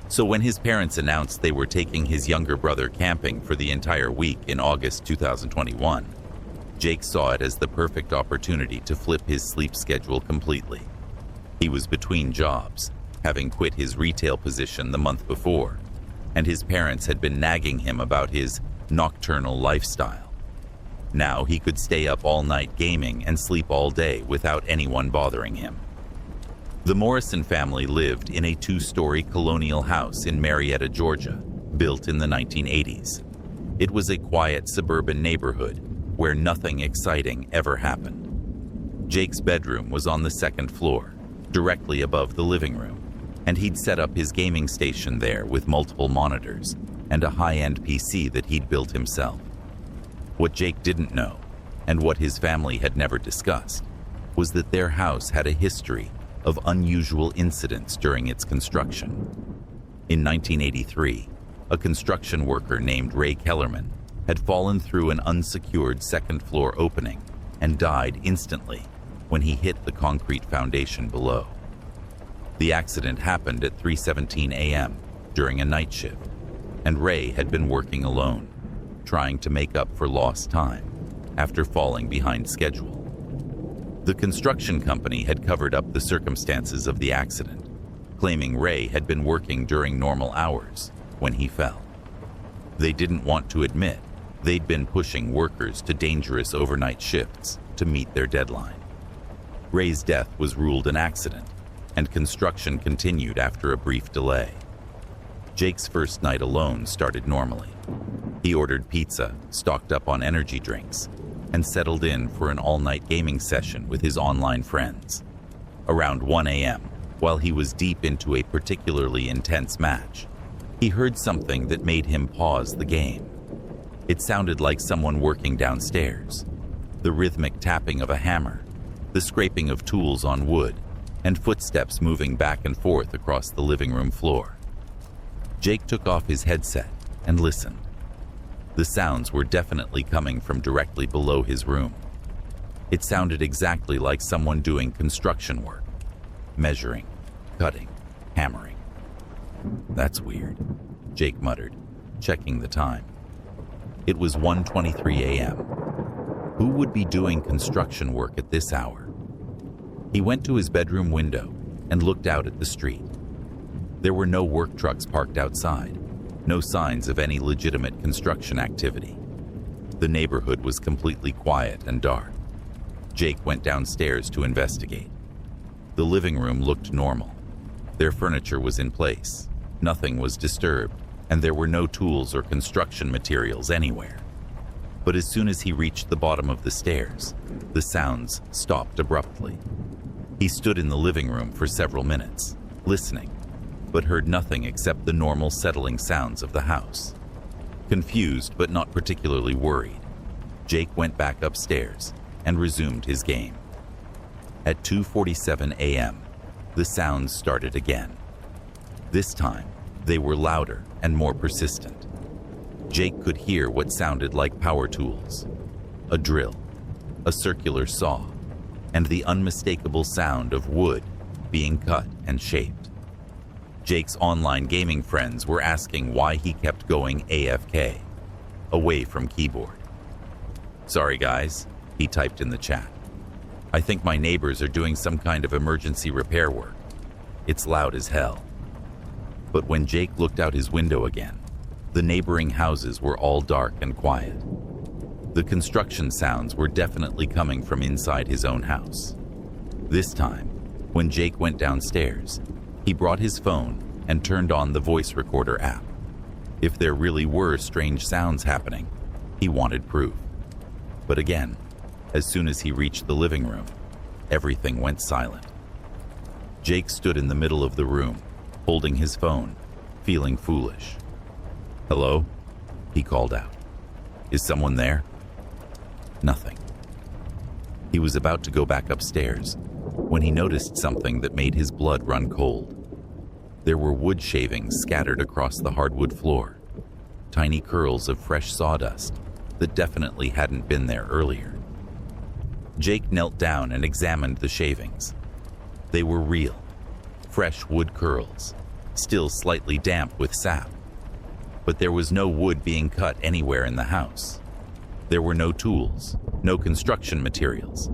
So when his parents announced they were taking his younger brother camping for the entire week in August 2021, Jake saw it as the perfect opportunity to flip his sleep schedule completely. He was between jobs, having quit his retail position the month before, and his parents had been nagging him about his nocturnal lifestyle. Now he could stay up all night gaming and sleep all day without anyone bothering him. The Morrison family lived in a 2-story colonial house in Marietta, Georgia, built in the 1980s. It was a quiet suburban neighborhood where nothing exciting ever happened. Jake's bedroom was on the 2nd floor, directly above the living room, and he'd set up his gaming station there with multiple monitors and a high-end PC that he'd built himself. What Jake didn't know, and what his family had never discussed, was that their house had a history of unusual incidents during its construction. In 1983, a construction worker named Ray Kellerman had fallen through an unsecured 2nd floor opening and died instantly when he hit the concrete foundation below. The accident happened at 3:17 a.m. during a night shift, and Ray had been working alone, trying to make up for lost time after falling behind schedule. The construction company had covered up the circumstances of the accident, claiming Ray had been working during normal hours when he fell. They didn't want to admit they'd been pushing workers to dangerous overnight shifts to meet their deadline. Ray's death was ruled an accident, and construction continued after a brief delay. Jake's first night alone started normally. He ordered pizza, stocked up on energy drinks, and settled in for an all-night gaming session with his online friends. Around 1 a.m., while he was deep into a particularly intense match, he heard something that made him pause the game. It sounded like someone working downstairs, the rhythmic tapping of a hammer, the scraping of tools on wood, and footsteps moving back and forth across the living room floor. Jake took off his headset and listened. The sounds were definitely coming from directly below his room. It sounded exactly like someone doing construction work, measuring, cutting, hammering. "That's weird," Jake muttered, checking the time. It was 1:23 a.m. Who would be doing construction work at this hour? He went to his bedroom window and looked out at the street. There were no work trucks parked outside, no signs of any legitimate construction activity. The neighborhood was completely quiet and dark. Jake went downstairs to investigate. The living room looked normal. Their furniture was in place, nothing was disturbed, and there were no tools or construction materials anywhere. But as soon as he reached the bottom of the stairs, the sounds stopped abruptly. He stood in the living room for several minutes, listening, but heard nothing except the normal settling sounds of the house. Confused but not particularly worried, Jake went back upstairs and resumed his game. At 2:47 a.m., the sounds started again. This time, they were louder and more persistent. Jake could hear what sounded like power tools, a drill, a circular saw, and the unmistakable sound of wood being cut and shaped. Jake's online gaming friends were asking why he kept going AFK, away from keyboard. "Sorry guys," he typed in the chat. "I think my neighbors are doing some kind of emergency repair work. It's loud as hell." But when Jake looked out his window again, the neighboring houses were all dark and quiet. The construction sounds were definitely coming from inside his own house. This time, when Jake went downstairs, he brought his phone and turned on the voice recorder app. If there really were strange sounds happening, he wanted proof. But again, as soon as he reached the living room, everything went silent. Jake stood in the middle of the room, holding his phone, feeling foolish. "Hello?" he called out. "Is someone there?" Nothing. He was about to go back upstairs when he noticed something that made his blood run cold. There were wood shavings scattered across the hardwood floor, tiny curls of fresh sawdust that definitely hadn't been there earlier. Jake knelt down and examined the shavings. They were real, fresh wood curls, still slightly damp with sap. But there was no wood being cut anywhere in the house. There were no tools, no construction materials,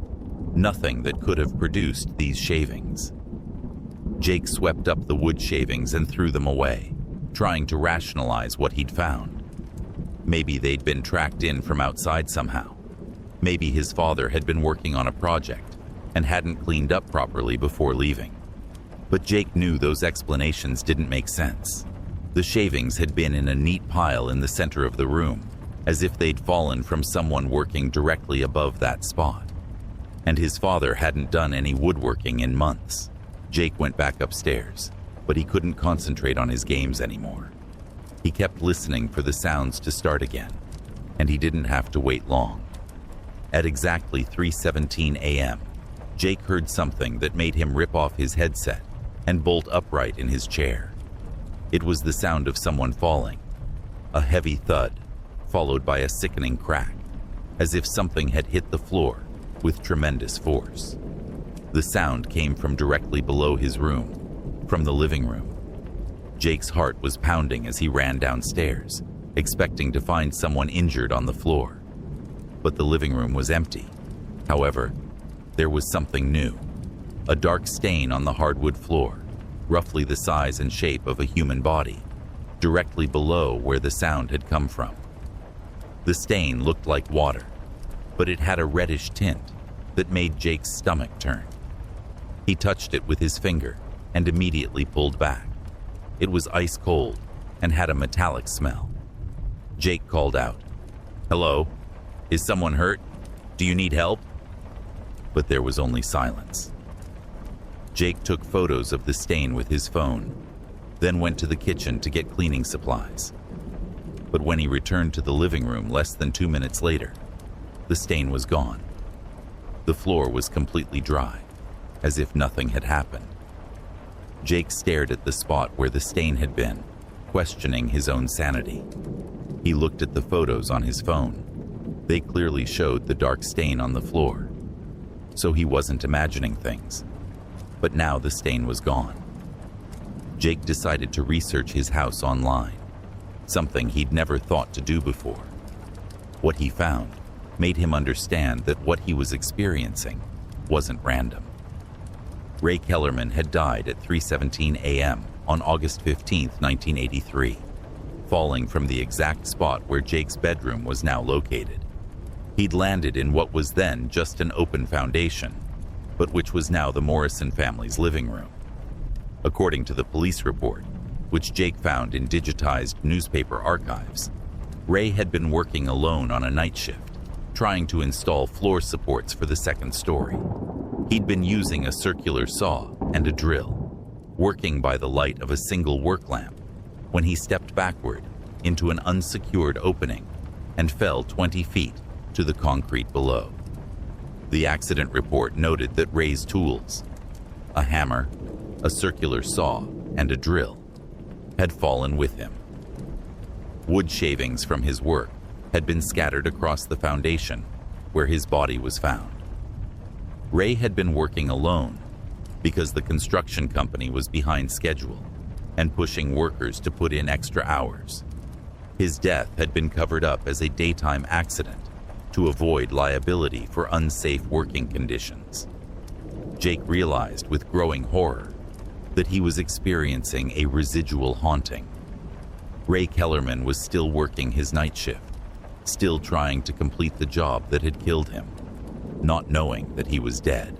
nothing that could have produced these shavings. Jake swept up the wood shavings and threw them away, trying to rationalize what he'd found. Maybe they'd been tracked in from outside somehow. Maybe his father had been working on a project and hadn't cleaned up properly before leaving. But Jake knew those explanations didn't make sense. The shavings had been in a neat pile in the center of the room, as if they'd fallen from someone working directly above that spot. And his father hadn't done any woodworking in months. Jake went back upstairs, but he couldn't concentrate on his games anymore. He kept listening for the sounds to start again, and he didn't have to wait long. At exactly 3:17 a.m., Jake heard something that made him rip off his headset and bolt upright in his chair. It was the sound of someone falling, a heavy thud, followed by a sickening crack, as if something had hit the floor with tremendous force. The sound came from directly below his room, from the living room. Jake's heart was pounding as he ran downstairs, expecting to find someone injured on the floor. But the living room was empty. However, there was something new, a dark stain on the hardwood floor, roughly the size and shape of a human body, directly below where the sound had come from. The stain looked like water, but it had a reddish tint that made Jake's stomach turn. He touched it with his finger and immediately pulled back. It was ice cold and had a metallic smell. Jake called out, "Hello? Is someone hurt? Do you need help?" But there was only silence. Jake took photos of the stain with his phone, then went to the kitchen to get cleaning supplies. But when he returned to the living room less than 2 minutes later, the stain was gone. The floor was completely dry, as if nothing had happened. Jake stared at the spot where the stain had been, questioning his own sanity. He looked at the photos on his phone. They clearly showed the dark stain on the floor. So he wasn't imagining things. But now the stain was gone. Jake decided to research his house online, something he'd never thought to do before. What he found made him understand that what he was experiencing wasn't random. Ray Kellerman had died at 3:17 a.m. on August 15, 1983, falling from the exact spot where Jake's bedroom was now located. He'd landed in what was then just an open foundation, but which was now the Morrison family's living room. According to the police report, which Jake found in digitized newspaper archives, Ray had been working alone on a night shift, trying to install floor supports for the second story. He'd been using a circular saw and a drill, working by the light of a single work lamp, when he stepped backward into an unsecured opening and fell 20 feet to the concrete below. The accident report noted that Ray's tools, a hammer, a circular saw, and a drill, had fallen with him. Wood shavings from his work had been scattered across the foundation where his body was found. Ray had been working alone because the construction company was behind schedule and pushing workers to put in extra hours. His death had been covered up as a daytime accident to avoid liability for unsafe working conditions. Jake realized with growing horror that he was experiencing a residual haunting. Ray Kellerman was still working his night shift, still trying to complete the job that had killed him, not knowing that he was dead.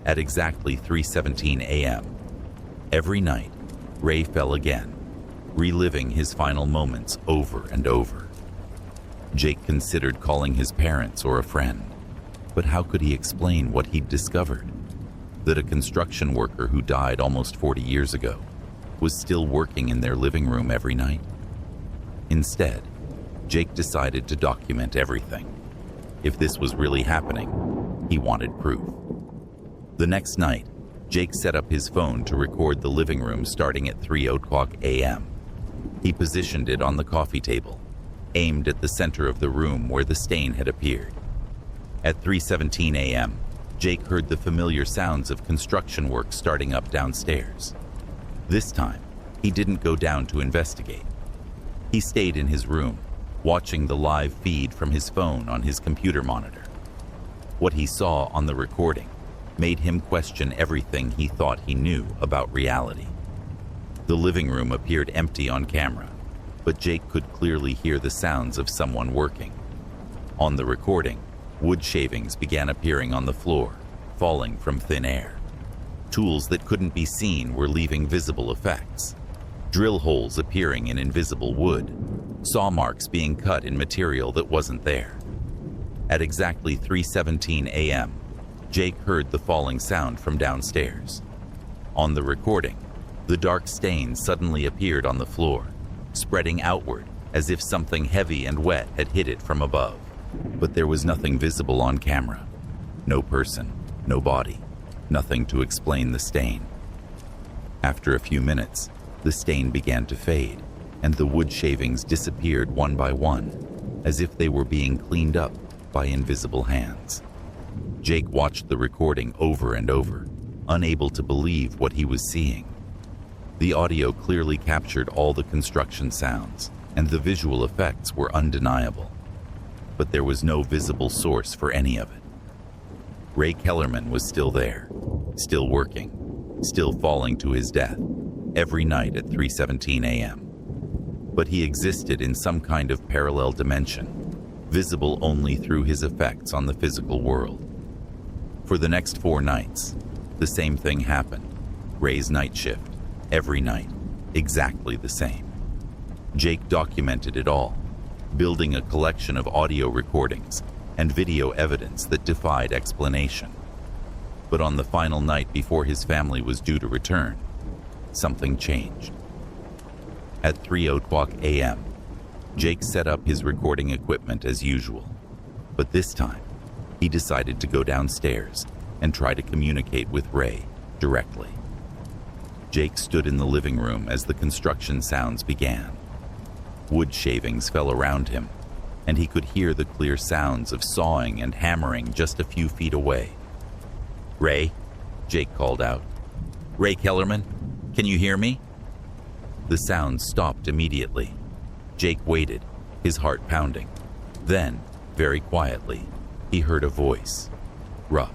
At exactly 3:17 a.m., every night, Ray fell again, reliving his final moments over and over. Jake considered calling his parents or a friend, but how could he explain what he'd discovered? That a construction worker who died almost 40 years ago was still working in their living room every night? Instead, Jake decided to document everything. If this was really happening, he wanted proof. The next night, Jake set up his phone to record the living room starting at 3:00 a.m. He positioned it on the coffee table, aimed at the center of the room where the stain had appeared. At 3:17 a.m., Jake heard the familiar sounds of construction work starting up downstairs. This time, he didn't go down to investigate. He stayed in his room, watching the live feed from his phone on his computer monitor. What he saw on the recording made him question everything he thought he knew about reality. The living room appeared empty on camera, but Jake could clearly hear the sounds of someone working. On the recording, wood shavings began appearing on the floor, falling from thin air. Tools that couldn't be seen were leaving visible effects. Drill holes appearing in invisible wood, saw marks being cut in material that wasn't there. At exactly 3:17 a.m., Jake heard the falling sound from downstairs. On the recording, the dark stain suddenly appeared on the floor, spreading outward as if something heavy and wet had hit it from above. But there was nothing visible on camera. No person, no body, nothing to explain the stain. After a few minutes, the stain began to fade, and the wood shavings disappeared one by one, as if they were being cleaned up by invisible hands. Jake watched the recording over and over, unable to believe what he was seeing. The audio clearly captured all the construction sounds, and the visual effects were undeniable. But there was no visible source for any of it. Ray Kellerman was still there, still working, still falling to his death, every night at 3:17 a.m. But he existed in some kind of parallel dimension, visible only through his effects on the physical world. For the next 4 nights, the same thing happened. Ray's night shift, every night, exactly the same. Jake documented it all, building a collection of audio recordings and video evidence that defied explanation. But on the final night before his family was due to return, something changed. At 3:00 a.m., Jake set up his recording equipment as usual, but this time, he decided to go downstairs and try to communicate with Ray directly. Jake stood in the living room as the construction sounds began. Wood shavings fell around him, and he could hear the clear sounds of sawing and hammering just a few feet away. "Ray," Jake called out. "Ray Kellerman, can you hear me?" The sound stopped immediately. Jake waited, his heart pounding. Then, very quietly, he heard a voice, rough,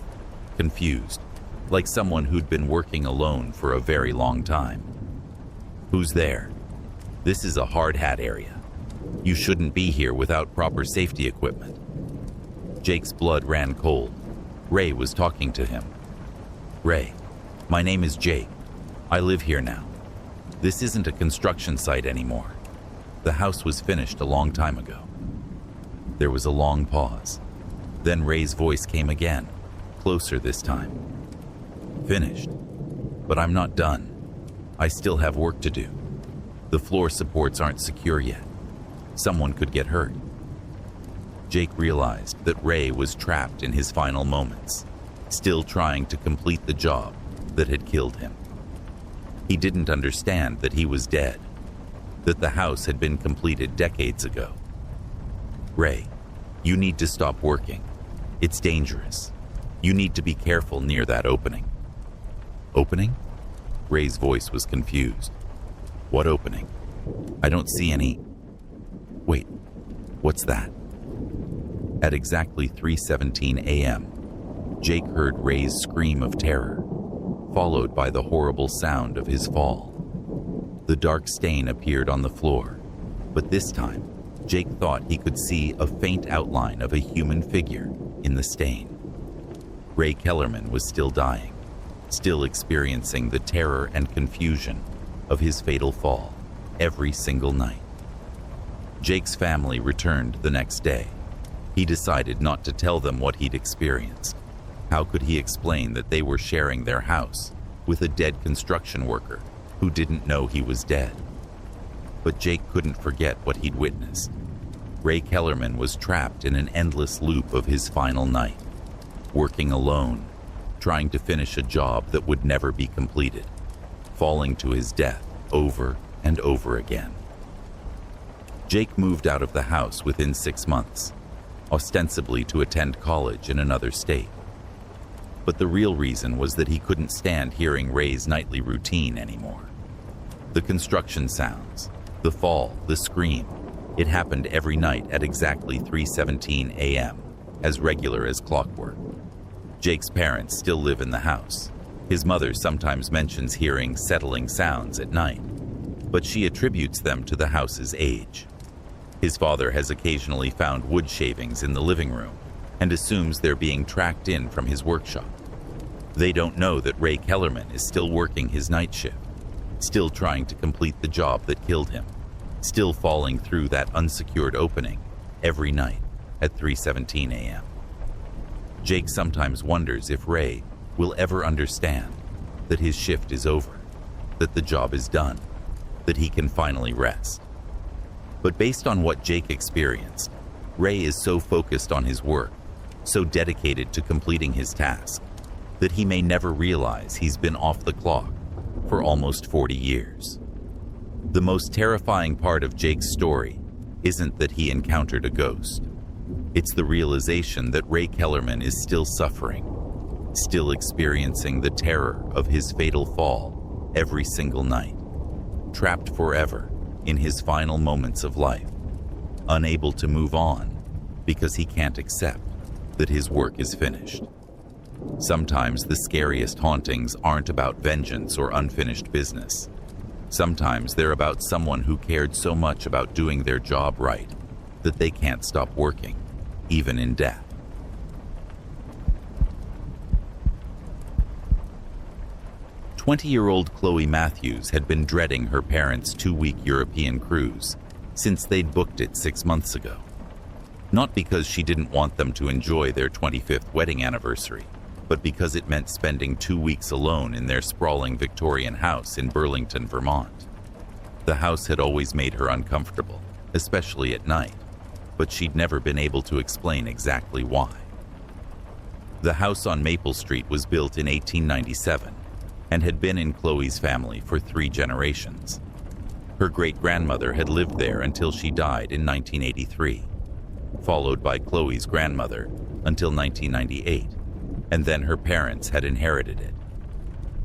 confused, like someone who'd been working alone for a very long time. "Who's there? This is a hard hat area. You shouldn't be here without proper safety equipment." Jake's blood ran cold. Ray was talking to him. "Ray, my name is Jake. I live here now. This isn't a construction site anymore. The house was finished a long time ago." There was a long pause. Then Ray's voice came again, closer this time. "Finished. But I'm not done. I still have work to do. The floor supports aren't secure yet. Someone could get hurt." Jake realized that Ray was trapped in his final moments, still trying to complete the job that had killed him. He didn't understand that he was dead, that the house had been completed decades ago. Ray, you need to stop working. It's dangerous. You need to be careful near that opening. Opening? Ray's voice was confused. What opening? I don't see any. Wait, what's that? At exactly 3:17 a.m., Jake heard Ray's scream of terror, followed by the horrible sound of his fall. The dark stain appeared on the floor, but this time, Jake thought he could see a faint outline of a human figure in the stain. Ray Kellerman was still dying, still experiencing the terror and confusion of his fatal fall every single night. Jake's family returned the next day. He decided not to tell them what he'd experienced. How could he explain that they were sharing their house with a dead construction worker who didn't know he was dead? But Jake couldn't forget what he'd witnessed. Ray Kellerman was trapped in an endless loop of his final night, working alone, trying to finish a job that would never be completed, falling to his death over and over again. Jake moved out of the house within 6 months, ostensibly to attend college in another state. But the real reason was that he couldn't stand hearing Ray's nightly routine anymore. The construction sounds, the fall, the scream, it happened every night at exactly 3:17 a.m., as regular as clockwork. Jake's parents still live in the house. His mother sometimes mentions hearing settling sounds at night, but she attributes them to the house's age. His father has occasionally found wood shavings in the living room and assumes they're being tracked in from his workshop. They don't know that Ray Kellerman is still working his night shift, still trying to complete the job that killed him, still falling through that unsecured opening every night at 3:17 a.m. Jake sometimes wonders if Ray will ever understand that his shift is over, that the job is done, that he can finally rest. But based on what Jake experienced, Ray is so focused on his work, so dedicated to completing his task, that he may never realize he's been off the clock for almost 40 years. The most terrifying part of Jake's story isn't that he encountered a ghost. It's the realization that Ray Kellerman is still suffering, still experiencing the terror of his fatal fall every single night, trapped forever in his final moments of life, unable to move on because he can't accept that his work is finished. Sometimes the scariest hauntings aren't about vengeance or unfinished business. Sometimes they're about someone who cared so much about doing their job right that they can't stop working, even in death. "20-year-old Chloe Matthews had been dreading her parents' 2-week European cruise since they'd booked it 6 months ago. Not because she didn't want them to enjoy their 25th wedding anniversary, but because it meant spending 2 weeks alone in their sprawling Victorian house in Burlington, Vermont. The house had always made her uncomfortable, especially at night, but she'd never been able to explain exactly why. The house on Maple Street was built in 1897 and had been in Chloe's family for 3 generations. Her great-grandmother had lived there until she died in 1983, followed by Chloe's grandmother until 1998, and then her parents had inherited it.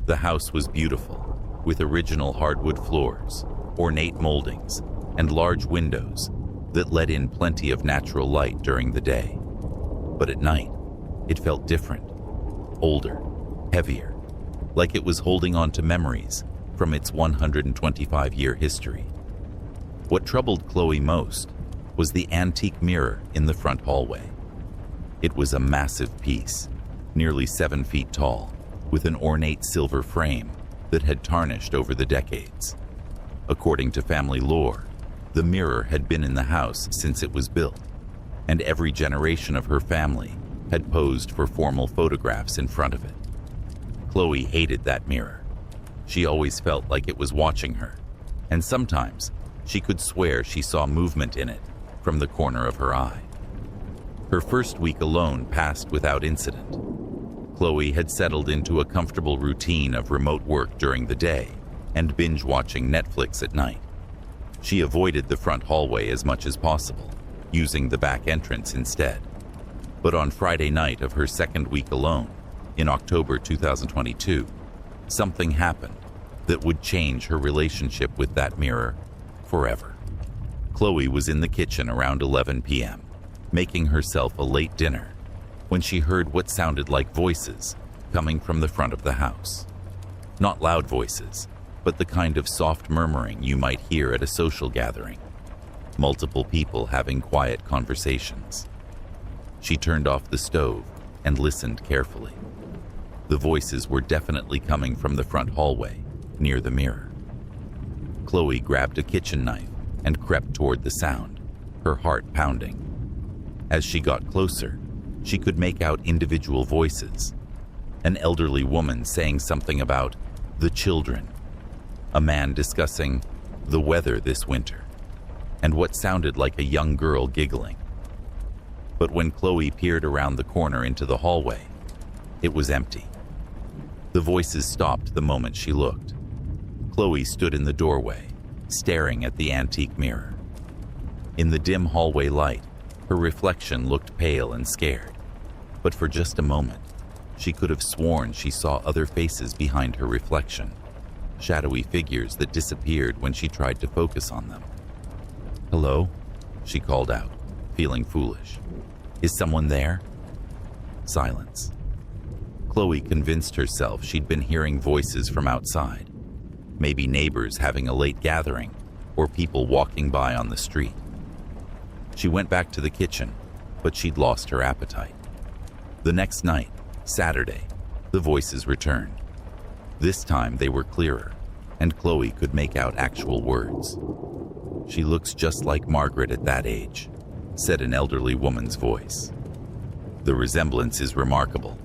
The house was beautiful, with original hardwood floors, ornate moldings, and large windows that let in plenty of natural light during the day. But at night, it felt different, older, heavier, like it was holding on to memories from its 125-year history. What troubled Chloe most was the antique mirror in the front hallway. It was a massive piece, nearly 7 feet tall, with an ornate silver frame that had tarnished over the decades. According to family lore, the mirror had been in the house since it was built, and every generation of her family had posed for formal photographs in front of it. Chloe hated that mirror. She always felt like it was watching her, and sometimes she could swear she saw movement in it from the corner of her eye. Her first week alone passed without incident. Chloe had settled into a comfortable routine of remote work during the day and binge-watching Netflix at night. She avoided the front hallway as much as possible, using the back entrance instead. But on Friday night of her second week alone, in October 2022, something happened that would change her relationship with that mirror forever. Chloe was in the kitchen around 11 p.m., making herself a late dinner, when she heard what sounded like voices coming from the front of the house. Not loud voices, but the kind of soft murmuring you might hear at a social gathering. Multiple people having quiet conversations. She turned off the stove and listened carefully. The voices were definitely coming from the front hallway, near the mirror. Chloe grabbed a kitchen knife and crept toward the sound, her heart pounding. As she got closer, she could make out individual voices. An elderly woman saying something about the children, a man discussing the weather this winter, and what sounded like a young girl giggling. But when Chloe peered around the corner into the hallway, it was empty. The voices stopped the moment she looked. Chloe stood in the doorway, staring at the antique mirror. In the dim hallway light, her reflection looked pale and scared. But for just a moment, she could have sworn she saw other faces behind her reflection, shadowy figures that disappeared when she tried to focus on them. "Hello?" she called out, feeling foolish. "Is someone there?" Silence. Chloe convinced herself she'd been hearing voices from outside, maybe neighbors having a late gathering or people walking by on the street. She went back to the kitchen, but she'd lost her appetite. The next night, Saturday, the voices returned. This time they were clearer, and Chloe could make out actual words. "She looks just like Margaret at that age," said an elderly woman's voice. "The resemblance is remarkable,"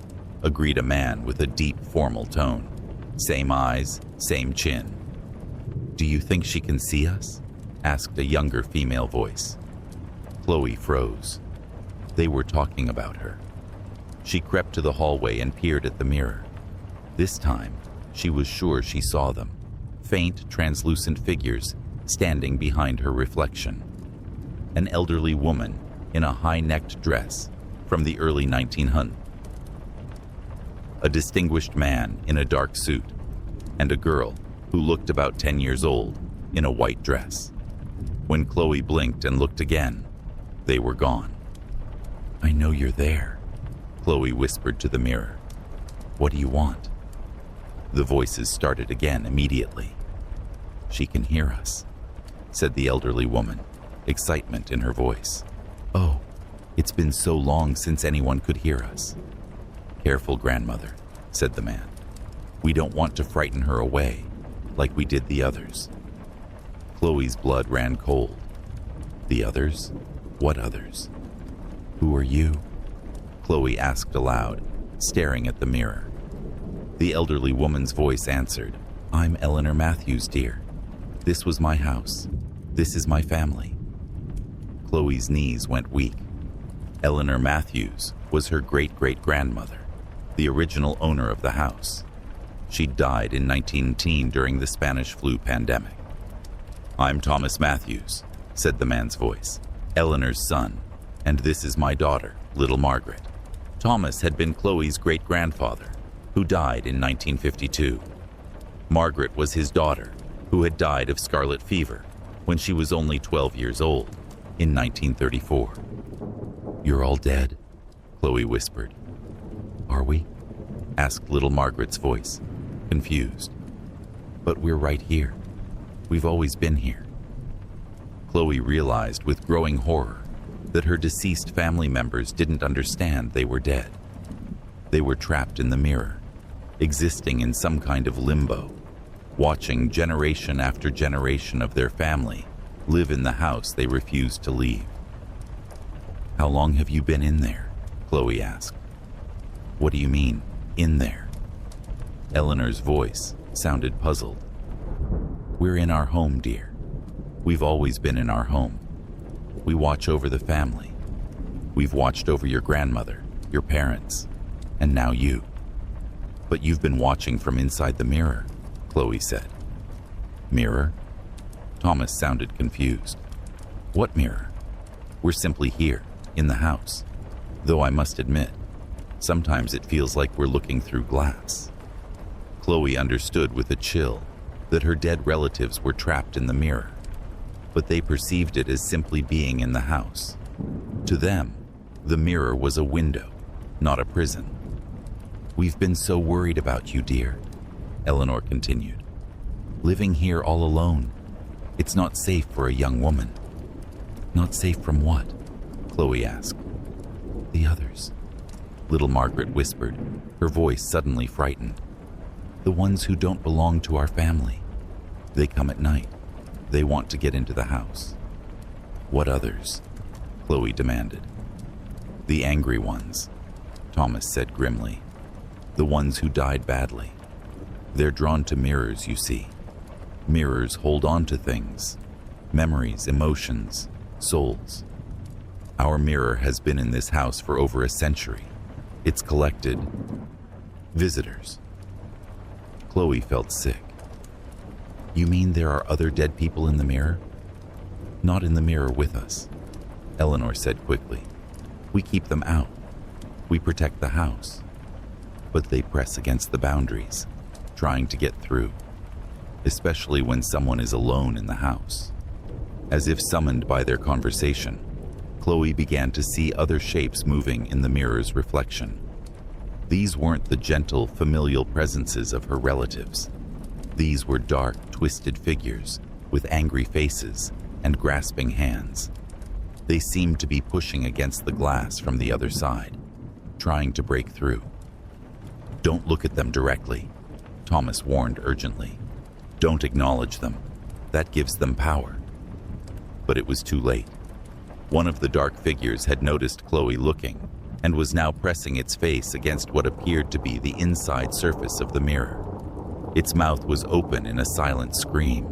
agreed a man with a deep, formal tone. "Same eyes, same chin." "Do you think she can see us?" asked a younger female voice. Chloe froze. They were talking about her. She crept to the hallway and peered at the mirror. This time, she was sure she saw them, faint, translucent figures standing behind her reflection. An elderly woman in a high-necked dress from the early 1900s. A distinguished man in a dark suit, and a girl who looked about 10 years old in a white dress. When Chloe blinked and looked again, they were gone. "I know you're there," Chloe whispered to the mirror. "What do you want?" The voices started again immediately. "She can hear us," said the elderly woman, excitement in her voice. "Oh, it's been so long since anyone could hear us." "Careful, grandmother," said the man. "We don't want to frighten her away, like we did the others." Chloe's blood ran cold. "The others? What others?" "Who are you?" Chloe asked aloud, staring at the mirror. The elderly woman's voice answered, "I'm Eleanor Matthews, dear. This was my house. This is my family." Chloe's knees went weak. Eleanor Matthews was her great-great-grandmother, the original owner of the house. She died in 1910 during the Spanish flu pandemic. "I'm Thomas Matthews," said the man's voice, "Eleanor's son, and this is my daughter, little Margaret." Thomas had been Chloe's great-grandfather, who died in 1952. Margaret was his daughter, who had died of scarlet fever when she was only 12 years old in 1934. "You're all dead?" Chloe whispered. "Are we?" asked little Margaret's voice, confused. "But we're right here. We've always been here." Chloe realized with growing horror that her deceased family members didn't understand they were dead. They were trapped in the mirror, existing in some kind of limbo, watching generation after generation of their family live in the house they refused to leave. "How long have you been in there?" Chloe asked. "What do you mean, in there?" Eleanor's voice sounded puzzled. "We're in our home, dear. We've always been in our home. We watch over the family. We've watched over your grandmother, your parents, and now you. But you've been watching from inside the mirror, Chloe said. Mirror? Thomas sounded confused. What mirror? We're simply here, in the house. Though I must admit, sometimes it feels like we're looking through glass. Chloe understood with a chill that her dead relatives were trapped in the mirror, but they perceived it as simply being in the house. To them, the mirror was a window, not a prison. We've been so worried about you, dear, Eleanor continued. Living here all alone, it's not safe for a young woman. Not safe from what? Chloe asked. The others, little Margaret whispered, her voice suddenly frightened. The ones who don't belong to our family. They come at night. They want to get into the house. What others? Chloe demanded. The angry ones, Thomas said grimly. The ones who died badly. They're drawn to mirrors, you see. Mirrors hold on to things, memories, emotions, souls. Our mirror has been in this house for over a century. It's collected visitors. Chloe felt sick. You mean there are other dead people in the mirror? Not in the mirror with us, Eleanor said quickly. We keep them out. We protect the house. But they press against the boundaries, trying to get through, especially when someone is alone in the house. As if summoned by their conversation, Chloe began to see other shapes moving in the mirror's reflection. These weren't the gentle, familial presences of her relatives. These were dark, twisted figures with angry faces and grasping hands. They seemed to be pushing against the glass from the other side, trying to break through. Don't look at them directly, Thomas warned urgently. Don't acknowledge them. That gives them power. But it was too late. One of the dark figures had noticed Chloe looking and was now pressing its face against what appeared to be the inside surface of the mirror. Its mouth was open in a silent scream,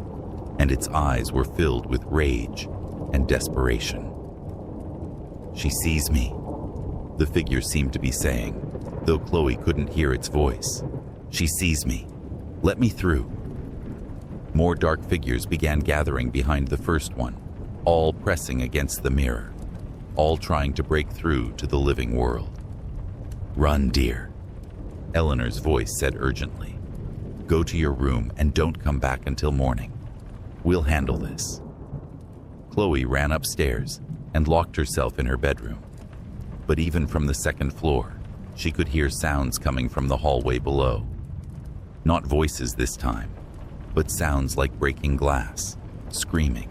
and its eyes were filled with rage and desperation. She sees me, the figure seemed to be saying, though Chloe couldn't hear its voice. She sees me. Let me through. More dark figures began gathering behind the first one, all pressing against the mirror, all trying to break through to the living world. Run, dear, Eleanor's voice said urgently. Go to your room and don't come back until morning. We'll handle this. Chloe ran upstairs and locked herself in her bedroom. But even from the second floor, she could hear sounds coming from the hallway below. Not voices this time, but sounds like breaking glass, screaming,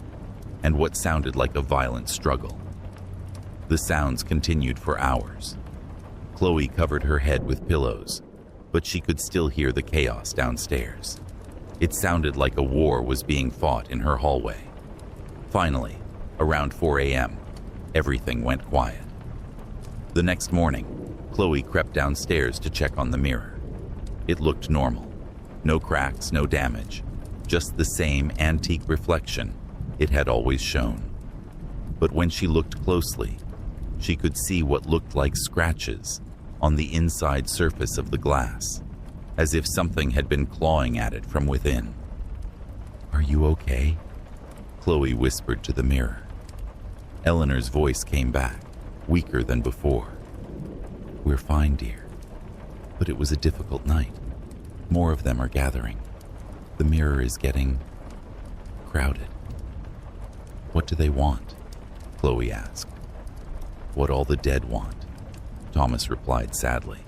and what sounded like a violent struggle. The sounds continued for hours. Chloe covered her head with pillows, but she could still hear the chaos downstairs. It sounded like a war was being fought in her hallway. Finally, around 4 a.m., everything went quiet. The next morning, Chloe crept downstairs to check on the mirror. It looked normal. No cracks, no damage, just the same antique reflection it had always shown. But when she looked closely, she could see what looked like scratches on the inside surface of the glass, as if something had been clawing at it from within. Are you okay? Chloe whispered to the mirror. Eleanor's voice came back, weaker than before. We're fine, dear. But it was a difficult night. More of them are gathering. The mirror is getting crowded. What do they want? Chloe asked. What all the dead want, Thomas replied sadly.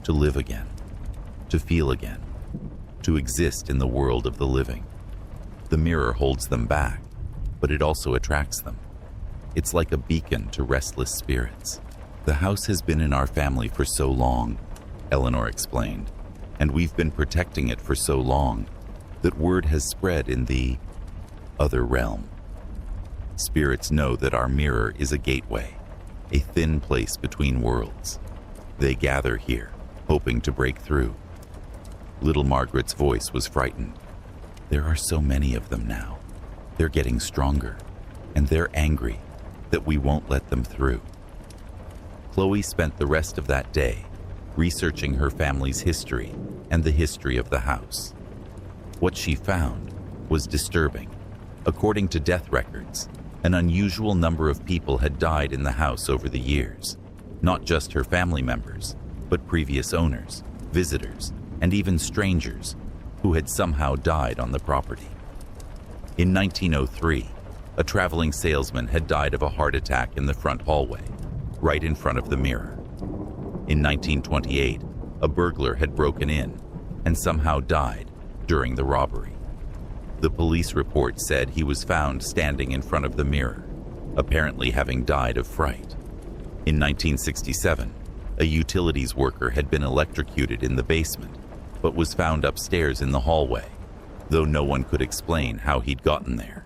To live again, to feel again, to exist in the world of the living. The mirror holds them back, but it also attracts them. It's like a beacon to restless spirits. The house has been in our family for so long, Eleanor explained, and we've been protecting it for so long that word has spread in the other realm. Spirits know that our mirror is a gateway, a thin place between worlds. They gather here, hoping to break through. Little Margaret's voice was frightened. There are so many of them now. They're getting stronger, and they're angry that we won't let them through. Chloe spent the rest of that day researching her family's history and the history of the house. What she found was disturbing. According to death records, an unusual number of people had died in the house over the years, not just her family members, but previous owners, visitors, and even strangers who had somehow died on the property. In 1903, a traveling salesman had died of a heart attack in the front hallway, right in front of the mirror. In 1928, a burglar had broken in and somehow died during the robbery. The police report said he was found standing in front of the mirror, apparently having died of fright. In 1967, a utilities worker had been electrocuted in the basement, but was found upstairs in the hallway, though no one could explain how he'd gotten there.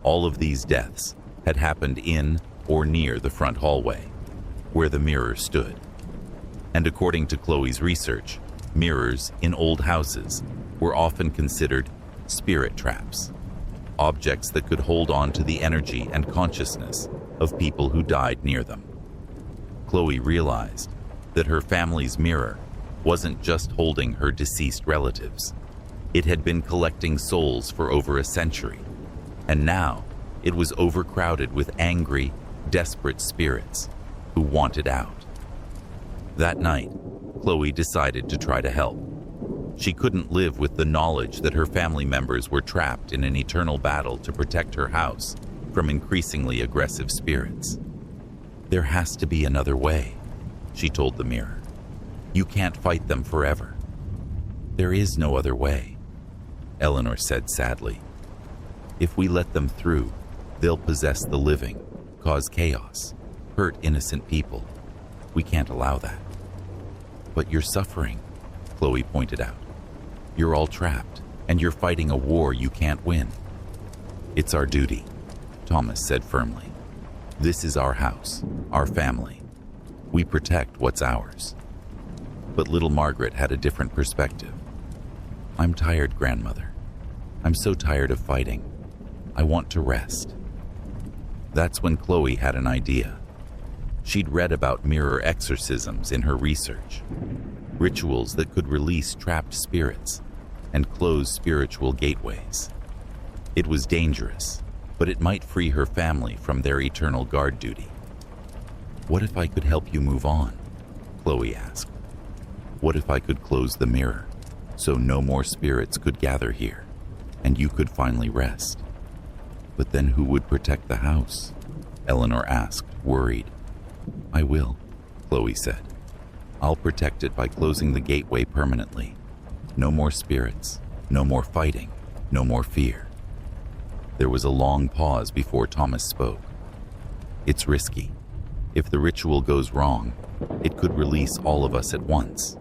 All of these deaths had happened in or near the front hallway, where the mirror stood. And according to Chloe's research, mirrors in old houses were often considered spirit traps, objects that could hold on to the energy and consciousness of people who died near them. Chloe realized that her family's mirror wasn't just holding her deceased relatives. It had been collecting souls for over a century, and now it was overcrowded with angry, desperate spirits who wanted out. That night, Chloe decided to try to help. She couldn't live with the knowledge that her family members were trapped in an eternal battle to protect her house from increasingly aggressive spirits. "There has to be another way," she told the mirror. "You can't fight them forever." "There is no other way," Eleanor said sadly. "If we let them through, they'll possess the living, cause chaos, hurt innocent people. We can't allow that." "But you're suffering," Chloe pointed out. "You're all trapped, and you're fighting a war you can't win." "It's our duty," Thomas said firmly. "This is our house, our family. We protect what's ours." But little Margaret had a different perspective. "I'm tired, grandmother. I'm so tired of fighting. I want to rest." That's when Chloe had an idea. She'd read about mirror exorcisms in her research, rituals that could release trapped spirits and close spiritual gateways. It was dangerous, but it might free her family from their eternal guard duty. "What if I could help you move on?" Chloe asked. "What if I could close the mirror so no more spirits could gather here and you could finally rest?" "But then who would protect the house?" Eleanor asked, worried. "I will," Chloe said. "I'll protect it by closing the gateway permanently. No more spirits, no more fighting, no more fear." There was a long pause before Thomas spoke. "It's risky. If the ritual goes wrong, it could release all of us at once,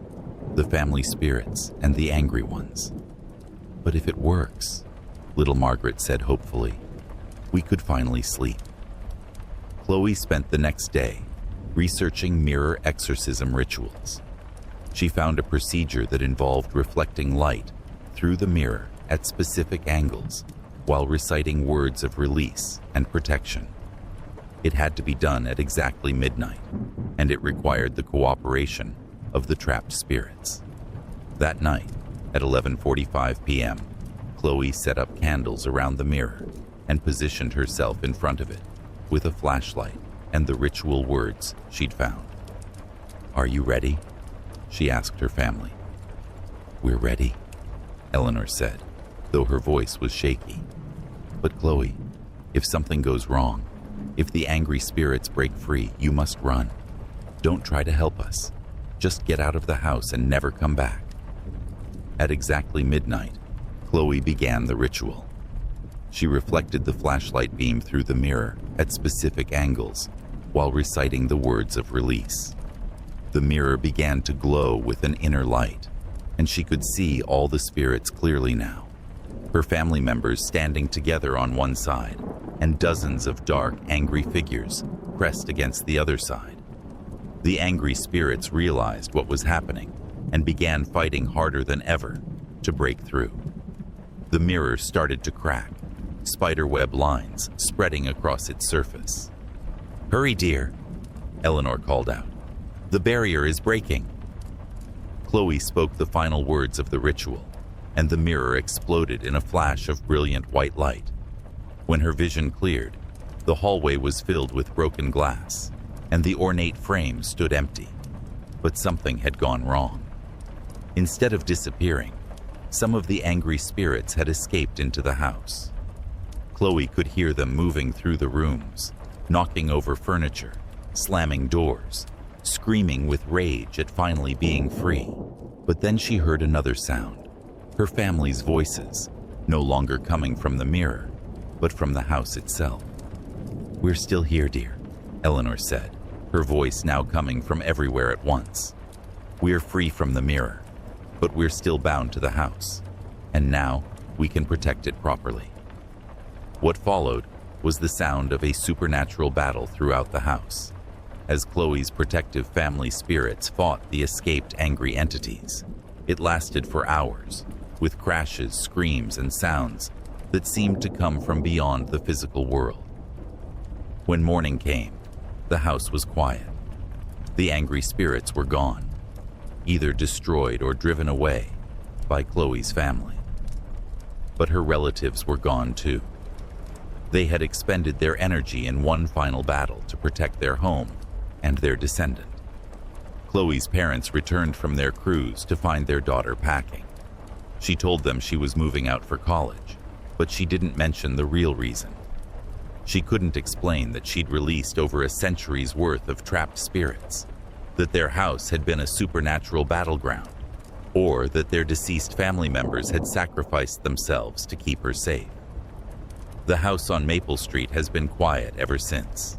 the family spirits and the angry ones. But if it works," little Margaret said hopefully, "we could finally sleep." Chloe spent the next day researching mirror exorcism rituals. She found a procedure that involved reflecting light through the mirror at specific angles while reciting words of release and protection. It had to be done at exactly midnight, and it required the cooperation of the trapped spirits. That night, at 11:45 p.m., Chloe set up candles around the mirror and positioned herself in front of it with a flashlight and the ritual words she'd found. "Are you ready?" she asked her family. "We're ready," Eleanor said, though her voice was shaky. "But Chloe, if something goes wrong, if the angry spirits break free, you must run. Don't try to help us. Just get out of the house and never come back." At exactly midnight, Chloe began the ritual. She reflected the flashlight beam through the mirror at specific angles while reciting the words of release. The mirror began to glow with an inner light, and she could see all the spirits clearly now. Her family members standing together on one side, and dozens of dark, angry figures pressed against the other side. The angry spirits realized what was happening and began fighting harder than ever to break through. The mirror started to crack, spiderweb lines spreading across its surface. "Hurry, dear," Eleanor called out. "The barrier is breaking." Chloe spoke the final words of the ritual, and the mirror exploded in a flash of brilliant white light. When her vision cleared, the hallway was filled with broken glass, and the ornate frame stood empty. But something had gone wrong. Instead of disappearing, some of the angry spirits had escaped into the house. Chloe could hear them moving through the rooms, knocking over furniture, slamming doors, screaming with rage at finally being free. But then she heard another sound, her family's voices, no longer coming from the mirror, but from the house itself. "We're still here, dear," Eleanor said, her voice now coming from everywhere at once. "We're free from the mirror, but we're still bound to the house, and now we can protect it properly." What followed was the sound of a supernatural battle throughout the house, as Chloe's protective family spirits fought the escaped angry entities. It lasted for hours, with crashes, screams, and sounds that seemed to come from beyond the physical world. When morning came, the house was quiet. The angry spirits were gone, either destroyed or driven away by Chloe's family. But her relatives were gone too. They had expended their energy in one final battle to protect their home and their descendant. Chloe's parents returned from their cruise to find their daughter packing. She told them she was moving out for college, but she didn't mention the real reason. She couldn't explain that she'd released over a century's worth of trapped spirits, that their house had been a supernatural battleground, or that their deceased family members had sacrificed themselves to keep her safe. The house on Maple Street has been quiet ever since.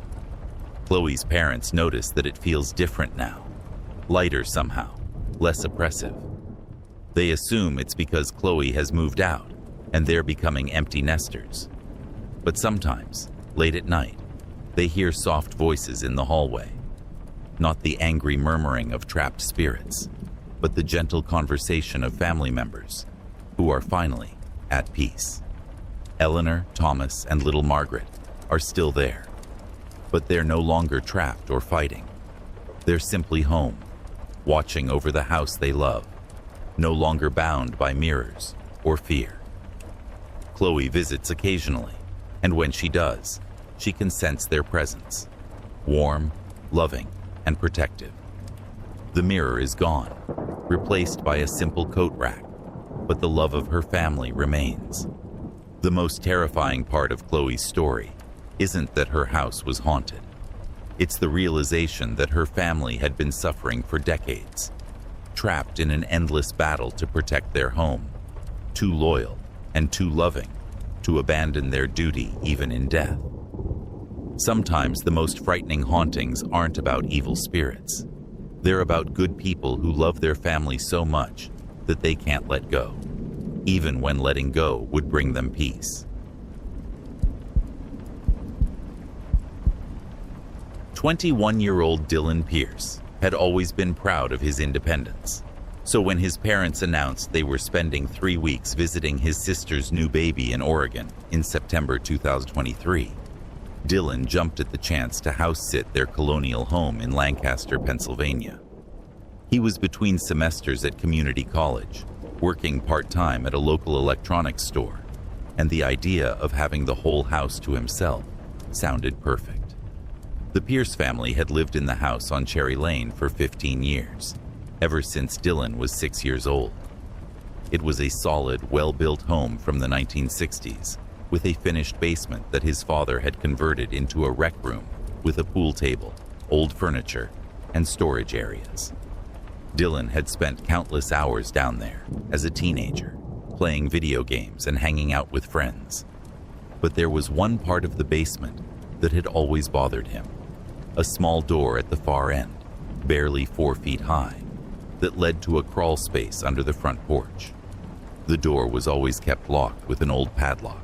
Chloe's parents notice that it feels different now, lighter somehow, less oppressive. They assume it's because Chloe has moved out and they're becoming empty nesters. But sometimes, late at night, they hear soft voices in the hallway. Not the angry murmuring of trapped spirits, but the gentle conversation of family members who are finally at peace. Eleanor, Thomas, and little Margaret are still there, but they're no longer trapped or fighting. They're simply home, watching over the house they love, no longer bound by mirrors or fear. Chloe visits occasionally, and when she does, she can sense their presence, warm, loving, and protective. The mirror is gone, replaced by a simple coat rack, but the love of her family remains. The most terrifying part of Chloe's story isn't that her house was haunted. It's the realization that her family had been suffering for decades, trapped in an endless battle to protect their home, too loyal and too loving to abandon their duty even in death. Sometimes the most frightening hauntings aren't about evil spirits. They're about good people who love their family so much that they can't let go, even when letting go would bring them peace. 21-year-old Dylan Pierce had always been proud of his independence. So when his parents announced they were spending 3 weeks visiting his sister's new baby in Oregon in September 2023, Dylan jumped at the chance to house-sit their colonial home in Lancaster, Pennsylvania. He was between semesters at community college, working part-time at a local electronics store, and the idea of having the whole house to himself sounded perfect. The Pierce family had lived in the house on Cherry Lane for 15 years, ever since Dylan was 6 years old. It was a solid, well-built home from the 1960s, with a finished basement that his father had converted into a rec room with a pool table, old furniture, and storage areas. Dylan had spent countless hours down there as a teenager, playing video games and hanging out with friends. But there was one part of the basement that had always bothered him, a small door at the far end, barely 4 feet high, that led to a crawl space under the front porch. The door was always kept locked with an old padlock,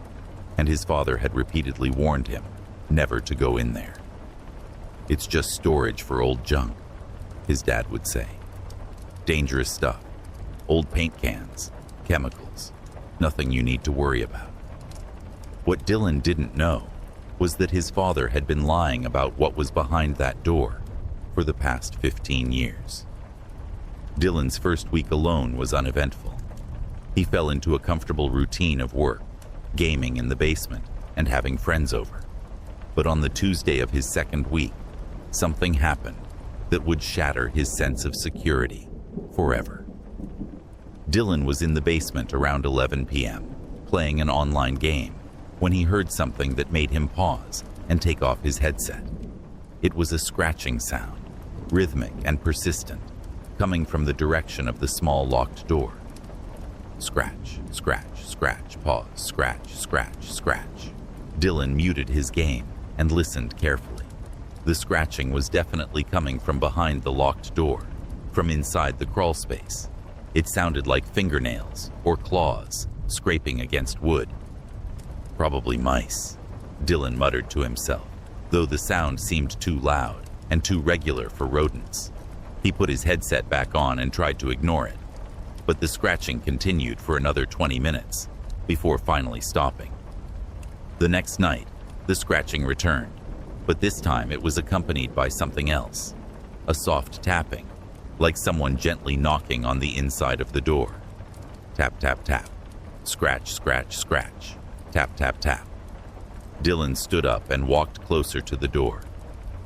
and his father had repeatedly warned him never to go in there. "It's just storage for old junk," his dad would say. "Dangerous stuff, old paint cans, chemicals, nothing you need to worry about." What Dylan didn't know was that his father had been lying about what was behind that door for the past 15 years. Dylan's first week alone was uneventful. He fell into a comfortable routine of work, gaming in the basement, and having friends over. But on the Tuesday of his second week, something happened that would shatter his sense of security forever. Dylan was in the basement around 11 p.m., playing an online game, when he heard something that made him pause and take off his headset. It was a scratching sound, rhythmic and persistent, coming from the direction of the small locked door. Scratch, scratch, scratch, pause, scratch, scratch, scratch. Dylan muted his game and listened carefully. The scratching was definitely coming from behind the locked door, from inside the crawl space. It sounded like fingernails or claws scraping against wood. Probably mice, Dylan muttered to himself, though the sound seemed too loud and too regular for rodents. He put his headset back on and tried to ignore it, but the scratching continued for another 20 minutes before finally stopping. The next night, the scratching returned, but this time it was accompanied by something else, a soft tapping, like someone gently knocking on the inside of the door. Tap, tap, tap. Scratch, scratch, scratch. Tap, tap, tap. Dylan stood up and walked closer to the door.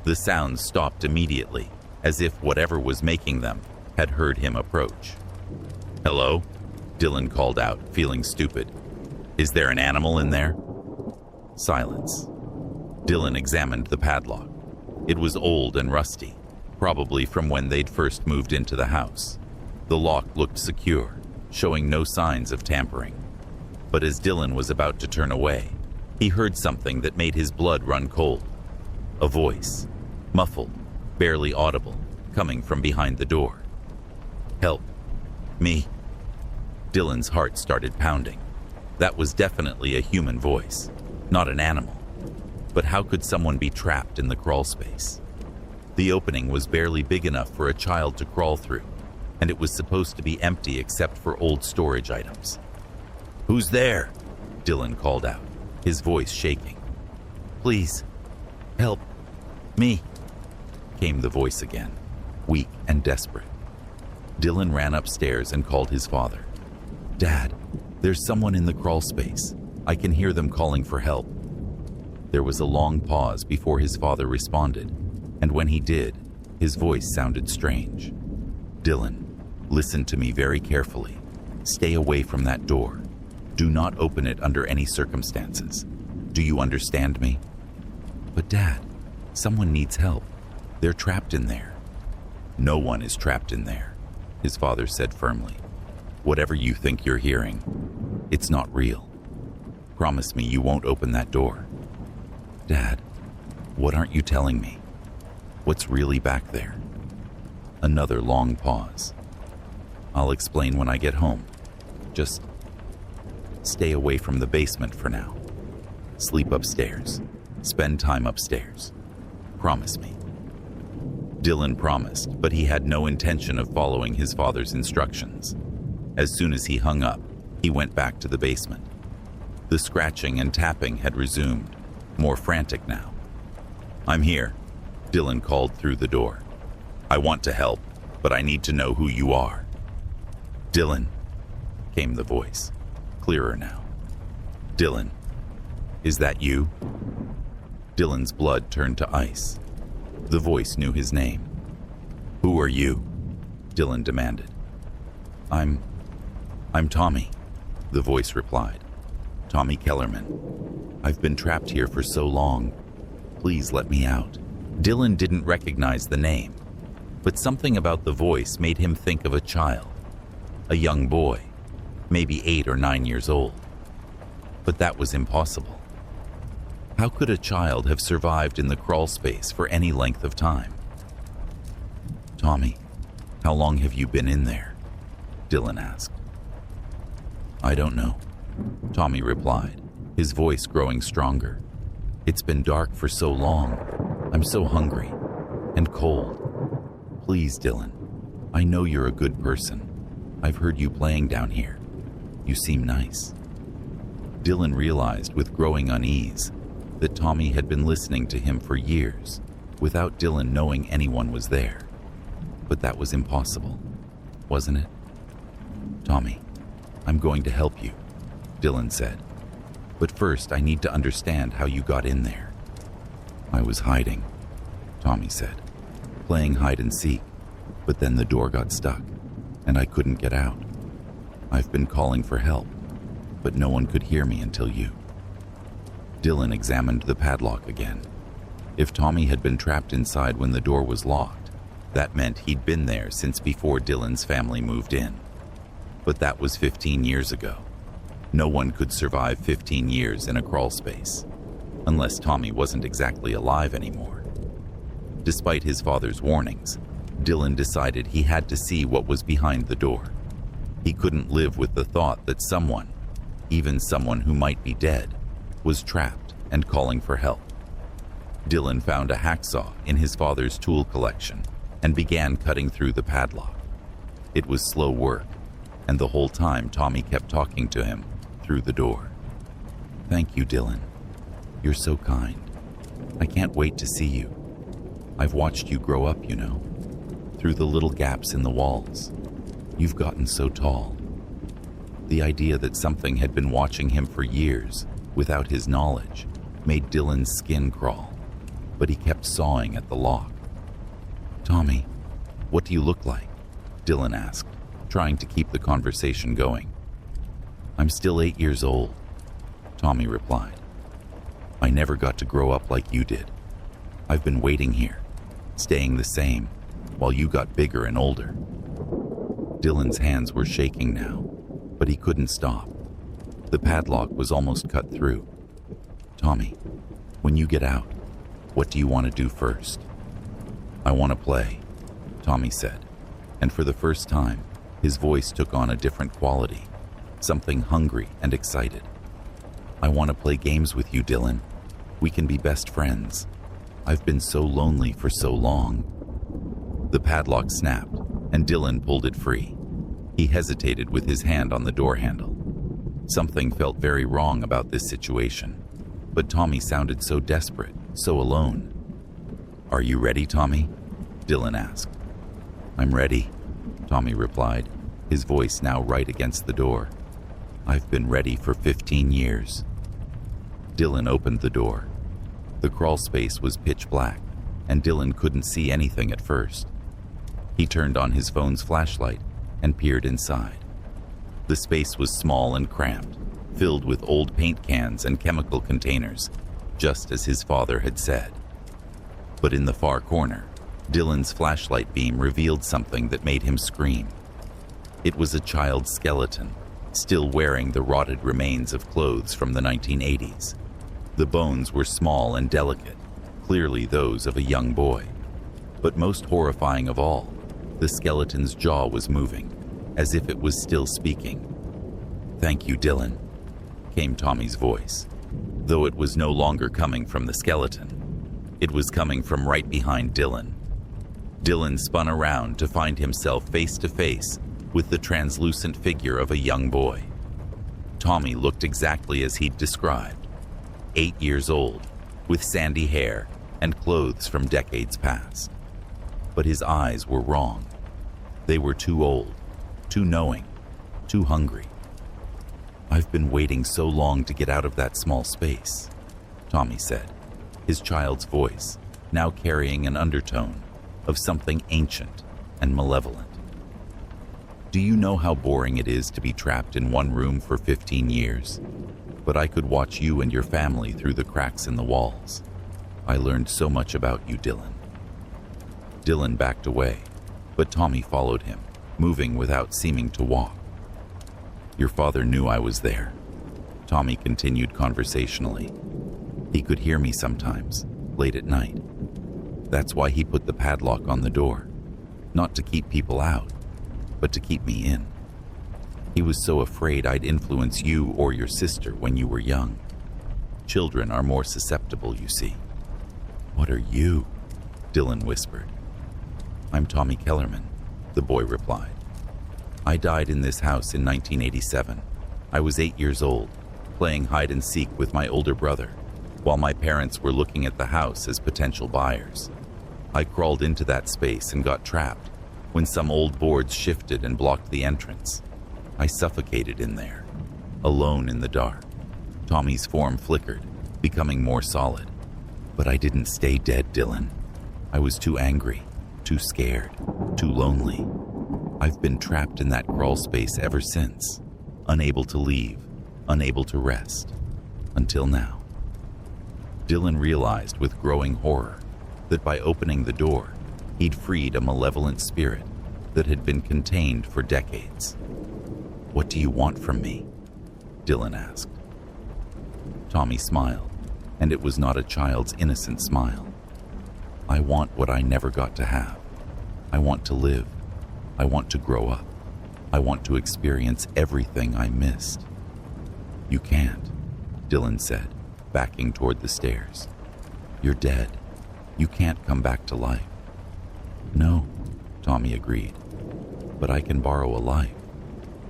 The sounds stopped immediately, as if whatever was making them had heard him approach. "Hello?" Dylan called out, feeling stupid. "Is there an animal in there?" Silence. Dylan examined the padlock. It was old and rusty, probably from when they'd first moved into the house. The lock looked secure, showing no signs of tampering. But as Dylan was about to turn away, he heard something that made his blood run cold. A voice, muffled, barely audible, coming from behind the door. "Help. Me." Dylan's heart started pounding. That was definitely a human voice, not an animal. But how could someone be trapped in the crawl space? The opening was barely big enough for a child to crawl through, and it was supposed to be empty except for old storage items. "Who's there?" Dylan called out, his voice shaking. "Please, help. Me," came the voice again, weak and desperate. Dylan ran upstairs and called his father. "Dad, there's someone in the crawl space. I can hear them calling for help." There was a long pause before his father responded, and when he did, his voice sounded strange. "Dylan, listen to me very carefully. Stay away from that door. Do not open it under any circumstances. Do you understand me?" "But Dad, someone needs help. They're trapped in there." "No one is trapped in there," his father said firmly. "Whatever you think you're hearing, it's not real. Promise me you won't open that door." "Dad, what aren't you telling me? What's really back there?" Another long pause. "I'll explain when I get home. Just stay away from the basement for now. Sleep upstairs. Spend time upstairs. Promise me." Dylan promised, but he had no intention of following his father's instructions. As soon as he hung up, he went back to the basement. The scratching and tapping had resumed, more frantic now. "I'm here," Dylan called through the door. "I want to help, but I need to know who you are." "Dylan," came the voice, clearer now. "Dylan, is that you?" Dylan's blood turned to ice. The voice knew his name. "Who are you?" Dylan demanded. I'm Tommy," the voice replied. "Tommy Kellerman. I've been trapped here for so long. Please let me out." Dylan didn't recognize the name, but something about the voice made him think of a child, a young boy, maybe 8 or 9 years old. But that was impossible. How could a child have survived in the crawl space for any length of time? "Tommy, how long have you been in there?" Dylan asked. "I don't know," Tommy replied, his voice growing stronger. "It's been dark for so long. I'm so hungry and cold. Please, Dylan, I know you're a good person. I've heard you playing down here. You seem nice." Dylan realized with growing unease that Tommy had been listening to him for years, without Dylan knowing anyone was there. But that was impossible, wasn't it? "Tommy, I'm going to help you," Dylan said. "But first I need to understand how you got in there." "I was hiding," Tommy said, "playing hide and seek, but then the door got stuck and I couldn't get out. I've been calling for help, but no one could hear me until you." Dylan examined the padlock again. If Tommy had been trapped inside when the door was locked, that meant he'd been there since before Dylan's family moved in. But that was 15 years ago. No one could survive 15 years in a crawl space, unless Tommy wasn't exactly alive anymore. Despite his father's warnings, Dylan decided he had to see what was behind the door. He couldn't live with the thought that someone, even someone who might be dead, was trapped and calling for help. Dylan found a hacksaw in his father's tool collection and began cutting through the padlock. It was slow work, and the whole time Tommy kept talking to him through the door. "Thank you, Dylan. You're so kind. I can't wait to see you. I've watched you grow up, you know, through the little gaps in the walls. You've gotten so tall." The idea that something had been watching him for years without his knowledge made Dylan's skin crawl, but he kept sawing at the lock. "Tommy, what do you look like?" Dylan asked, trying to keep the conversation going. "I'm still 8 years old," Tommy replied. "I never got to grow up like you did. I've been waiting here, staying the same, while you got bigger and older." Dylan's hands were shaking now, but he couldn't stop. The padlock was almost cut through. "Tommy, when you get out, what do you want to do first?" "I want to play," Tommy said, and for the first time, his voice took on a different quality, something hungry and excited. "I want to play games with you, Dylan. We can be best friends. I've been so lonely for so long." The padlock snapped, and Dylan pulled it free. He hesitated with his hand on the door handle. Something felt very wrong about this situation, but Tommy sounded so desperate, so alone. "Are you ready, Tommy?" Dylan asked. "I'm ready," Tommy replied, his voice now right against the door. "I've been ready for 15 years. Dylan opened the door. The crawl space was pitch black, and Dylan couldn't see anything at first. He turned on his phone's flashlight and peered inside. The space was small and cramped, filled with old paint cans and chemical containers, just as his father had said. But in the far corner, Dylan's flashlight beam revealed something that made him scream. It was a child's skeleton, still wearing the rotted remains of clothes from the 1980s. The bones were small and delicate, clearly those of a young boy. But most horrifying of all, the skeleton's jaw was moving, as if it was still speaking. "Thank you, Dylan," came Tommy's voice, though it was no longer coming from the skeleton. It was coming from right behind Dylan. Dylan spun around to find himself face to face with the translucent figure of a young boy. Tommy looked exactly as he'd described, 8 years old, with sandy hair and clothes from decades past. But his eyes were wrong. They were too old, too knowing, too hungry. "I've been waiting so long to get out of that small space," Tommy said, his child's voice now carrying an undertone of something ancient and malevolent. "Do you know how boring it is to be trapped in one room for 15 years? But I could watch you and your family through the cracks in the walls. I learned so much about you, Dylan." Dylan backed away, but Tommy followed him, moving without seeming to walk. "Your father knew I was there," Tommy continued conversationally. "He could hear me sometimes, late at night. That's why he put the padlock on the door, not to keep people out, but to keep me in. He was so afraid I'd influence you or your sister when you were young. Children are more susceptible, you see." "What are you?" Dylan whispered. "I'm Tommy Kellerman," the boy replied. "I died in this house in 1987. I was 8 years old, playing hide and seek with my older brother, while my parents were looking at the house as potential buyers. I crawled into that space and got trapped when some old boards shifted and blocked the entrance. I suffocated in there, alone in the dark. Tommy's form flickered, becoming more solid. But I didn't stay dead, Dylan. I was too angry, too scared, too lonely. I've been trapped in that crawl space ever since, unable to leave, unable to rest, until now. Dylan realized with growing horror that by opening the door, he'd freed a malevolent spirit that had been contained for decades. "What do you want from me?" Dylan asked. Tommy smiled, and it was not a child's innocent smile. "I want what I never got to have. I want to live. I want to grow up. I want to experience everything I missed." "You can't," Dylan said, backing toward the stairs. "You're dead. You can't come back to life." "No," Tommy agreed, "but I can borrow a life.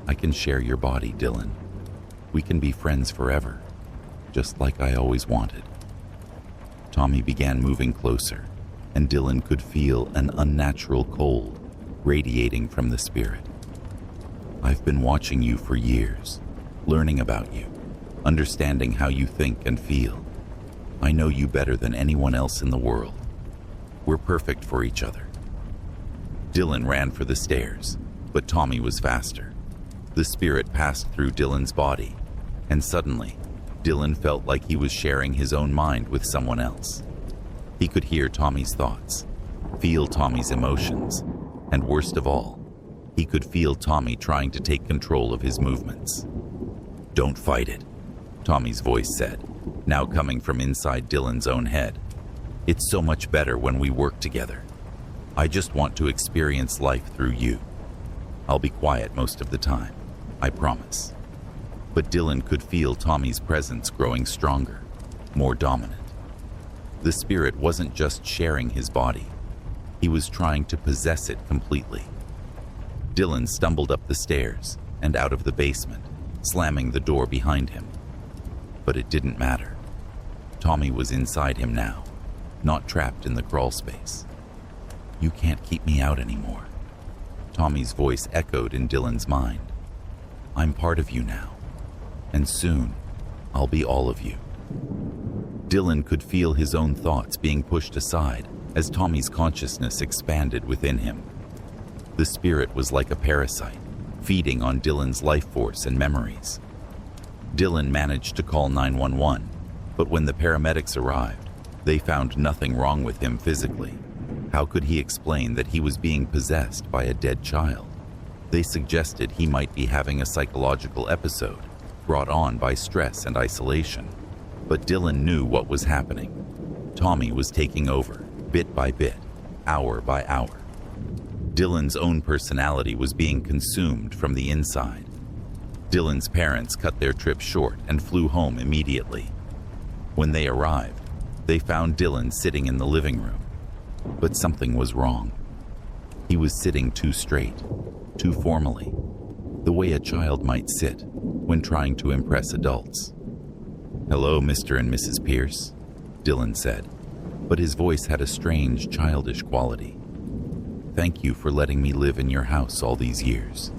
I can share your body, Dylan. We can be friends forever, just like I always wanted." Tommy began moving closer, and Dylan could feel an unnatural cold radiating from the spirit. "I've been watching you for years, learning about you, understanding how you think and feel. I know you better than anyone else in the world. We're perfect for each other." Dylan ran for the stairs, but Tommy was faster. The spirit passed through Dylan's body, and suddenly, Dylan felt like he was sharing his own mind with someone else. He could hear Tommy's thoughts, feel Tommy's emotions, and worst of all, he could feel Tommy trying to take control of his movements. "Don't fight it," Tommy's voice said, now coming from inside Dylan's own head. "It's so much better when we work together. I just want to experience life through you. I'll be quiet most of the time, I promise." But Dylan could feel Tommy's presence growing stronger, more dominant. The spirit wasn't just sharing his body. He was trying to possess it completely. Dylan stumbled up the stairs and out of the basement, slamming the door behind him. But it didn't matter. Tommy was inside him now, not trapped in the crawl space. "You can't keep me out anymore." Tommy's voice echoed in Dylan's mind. "I'm part of you now, and soon I'll be all of you." Dylan could feel his own thoughts being pushed aside as Tommy's consciousness expanded within him. The spirit was like a parasite, feeding on Dylan's life force and memories. Dylan managed to call 911, but when the paramedics arrived, they found nothing wrong with him physically. How could he explain that he was being possessed by a dead child? They suggested he might be having a psychological episode brought on by stress and isolation. But Dylan knew what was happening. Tommy was taking over, bit by bit, hour by hour. Dylan's own personality was being consumed from the inside. Dylan's parents cut their trip short and flew home immediately. When they arrived, they found Dylan sitting in the living room. But something was wrong. He was sitting too straight, too formally, the way a child might sit when trying to impress adults. "Hello, Mr. and Mrs. Pierce," Dylan said, but his voice had a strange, childish quality. "Thank you for letting me live in your house all these years."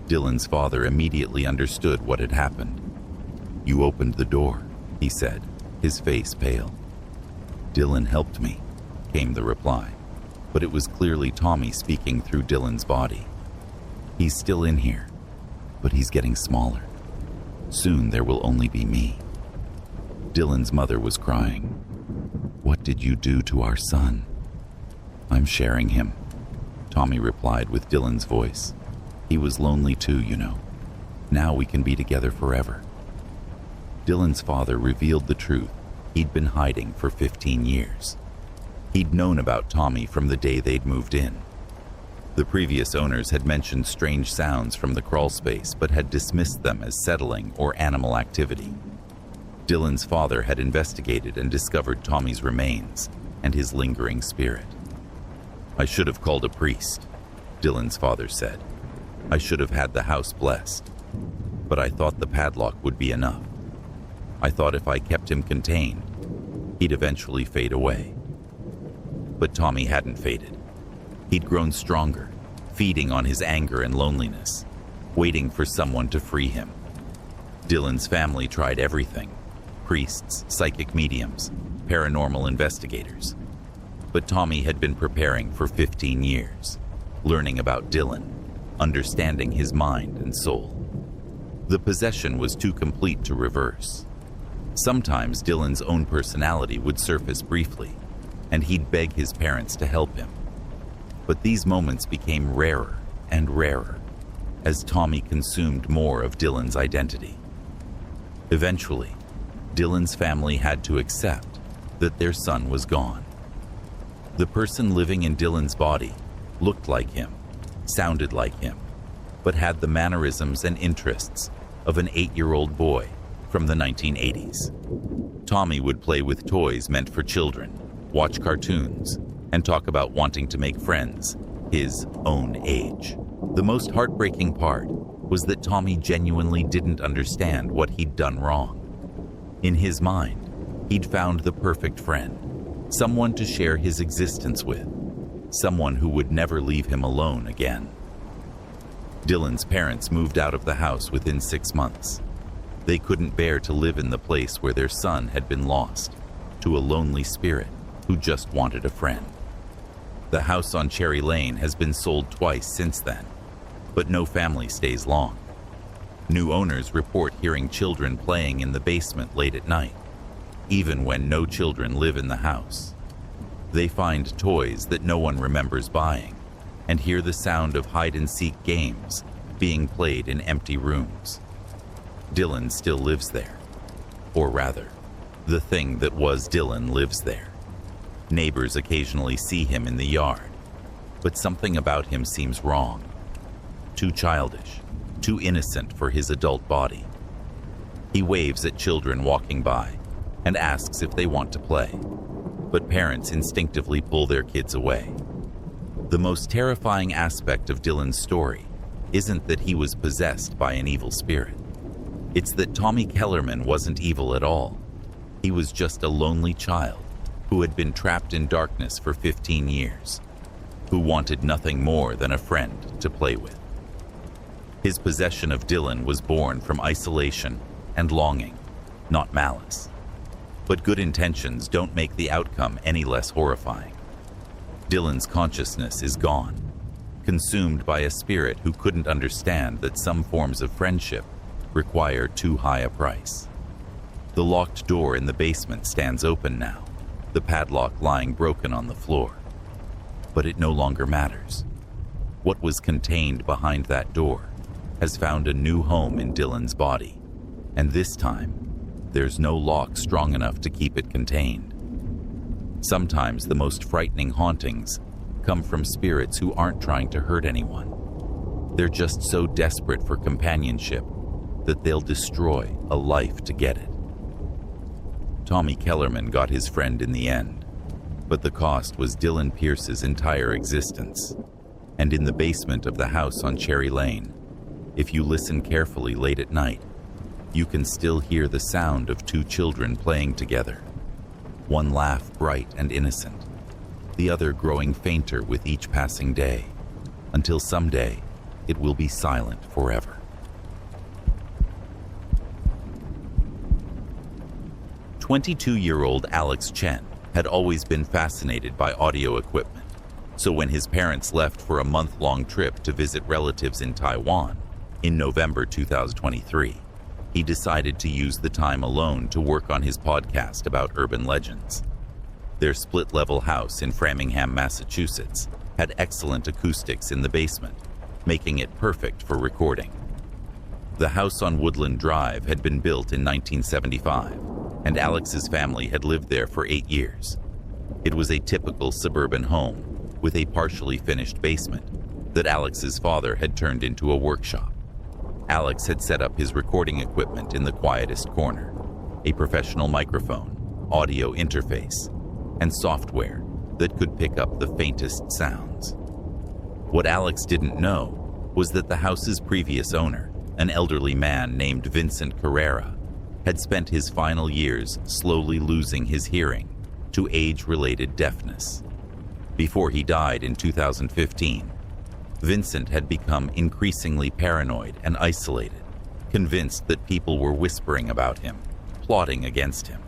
Dylan's father immediately understood what had happened. "You opened the door," he said, his face pale. "Dylan helped me," came the reply, but it was clearly Tommy speaking through Dylan's body. "He's still in here, but he's getting smaller. Soon there will only be me." Dylan's mother was crying. "What did you do to our son?" "I'm sharing him," Tommy replied with Dylan's voice. "He was lonely too, you know. Now we can be together forever." Dylan's father revealed the truth he'd been hiding for 15 years. He'd known about Tommy from the day they'd moved in. The previous owners had mentioned strange sounds from the crawl space but had dismissed them as settling or animal activity. Dylan's father had investigated and discovered Tommy's remains and his lingering spirit. "I should have called a priest," Dylan's father said. "I should have had the house blessed. But I thought the padlock would be enough. I thought if I kept him contained, he'd eventually fade away." But Tommy hadn't faded. He'd grown stronger, feeding on his anger and loneliness, waiting for someone to free him. Dylan's family tried everything: priests, psychic mediums, paranormal investigators. But Tommy had been preparing for 15 years, learning about Dylan, understanding his mind and soul. The possession was too complete to reverse. Sometimes Dylan's own personality would surface briefly, and he'd beg his parents to help him. But these moments became rarer and rarer as Tommy consumed more of Dylan's identity. Eventually, Dylan's family had to accept that their son was gone. The person living in Dylan's body looked like him, sounded like him, but had the mannerisms and interests of an 8-year-old boy from the 1980s. Tommy would play with toys meant for children, watch cartoons, and talk about wanting to make friends his own age. The most heartbreaking part was that Tommy genuinely didn't understand what he'd done wrong. In his mind, he'd found the perfect friend, someone to share his existence with, someone who would never leave him alone again. Dylan's parents moved out of the house within 6 months. They couldn't bear to live in the place where their son had been lost to a lonely spirit who just wanted a friend. The house on Cherry Lane has been sold twice since then, but no family stays long. New owners report hearing children playing in the basement late at night, even when no children live in the house. They find toys that no one remembers buying, and hear the sound of hide-and-seek games being played in empty rooms. Dylan still lives there. Or rather, the thing that was Dylan lives there. Neighbors occasionally see him in the yard, but something about him seems wrong. Too childish, too innocent for his adult body. He waves at children walking by and asks if they want to play, but parents instinctively pull their kids away. The most terrifying aspect of Dylan's story isn't that he was possessed by an evil spirit. It's that Tommy Kellerman wasn't evil at all. He was just a lonely child who had been trapped in darkness for 15 years, who wanted nothing more than a friend to play with. His possession of Dylan was born from isolation and longing, not malice. But good intentions don't make the outcome any less horrifying. Dylan's consciousness is gone, consumed by a spirit who couldn't understand that some forms of friendship require too high a price. The locked door in the basement stands open now, the padlock lying broken on the floor. But it no longer matters. What was contained behind that door has found a new home in Dylan's body, and this time, there's no lock strong enough to keep it contained. Sometimes the most frightening hauntings come from spirits who aren't trying to hurt anyone. They're just so desperate for companionship that they'll destroy a life to get it. Tommy Kellerman got his friend in the end, but the cost was Dylan Pierce's entire existence. And in the basement of the house on Cherry Lane, if you listen carefully late at night, you can still hear the sound of two children playing together. One laugh bright and innocent, the other growing fainter with each passing day, until someday it will be silent forever. 22-year-old Alex Chen had always been fascinated by audio equipment, so when his parents left for a month-long trip to visit relatives in Taiwan in November 2023, he decided to use the time alone to work on his podcast about urban legends. Their split-level house in Framingham, Massachusetts, had excellent acoustics in the basement, making it perfect for recording. The house on Woodland Drive had been built in 1975, and Alex's family had lived there for 8 years. It was a typical suburban home with a partially finished basement that Alex's father had turned into a workshop. Alex had set up his recording equipment in the quietest corner, a professional microphone, audio interface, and software that could pick up the faintest sounds. What Alex didn't know was that the house's previous owner, an elderly man named Vincent Carrera, had spent his final years slowly losing his hearing to age-related deafness. Before he died in 2015, Vincent had become increasingly paranoid and isolated, convinced that people were whispering about him, plotting against him.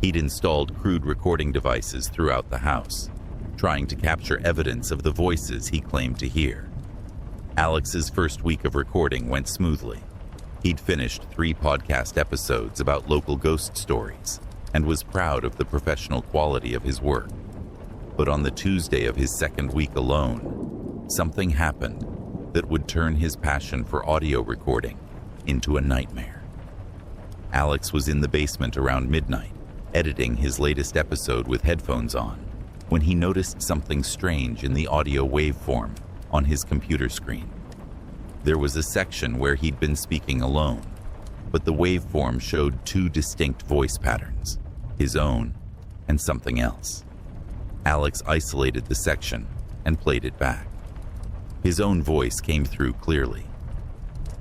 He'd installed crude recording devices throughout the house, trying to capture evidence of the voices he claimed to hear. Alex's first week of recording went smoothly. He'd finished 3 podcast episodes about local ghost stories and was proud of the professional quality of his work. But on the Tuesday of his second week alone, something happened that would turn his passion for audio recording into a nightmare. Alex was in the basement around midnight, editing his latest episode with headphones on, when he noticed something strange in the audio waveform on his computer screen. There was a section where he'd been speaking alone, but the waveform showed 2 distinct voice patterns, his own and something else. Alex isolated the section and played it back. His own voice came through clearly.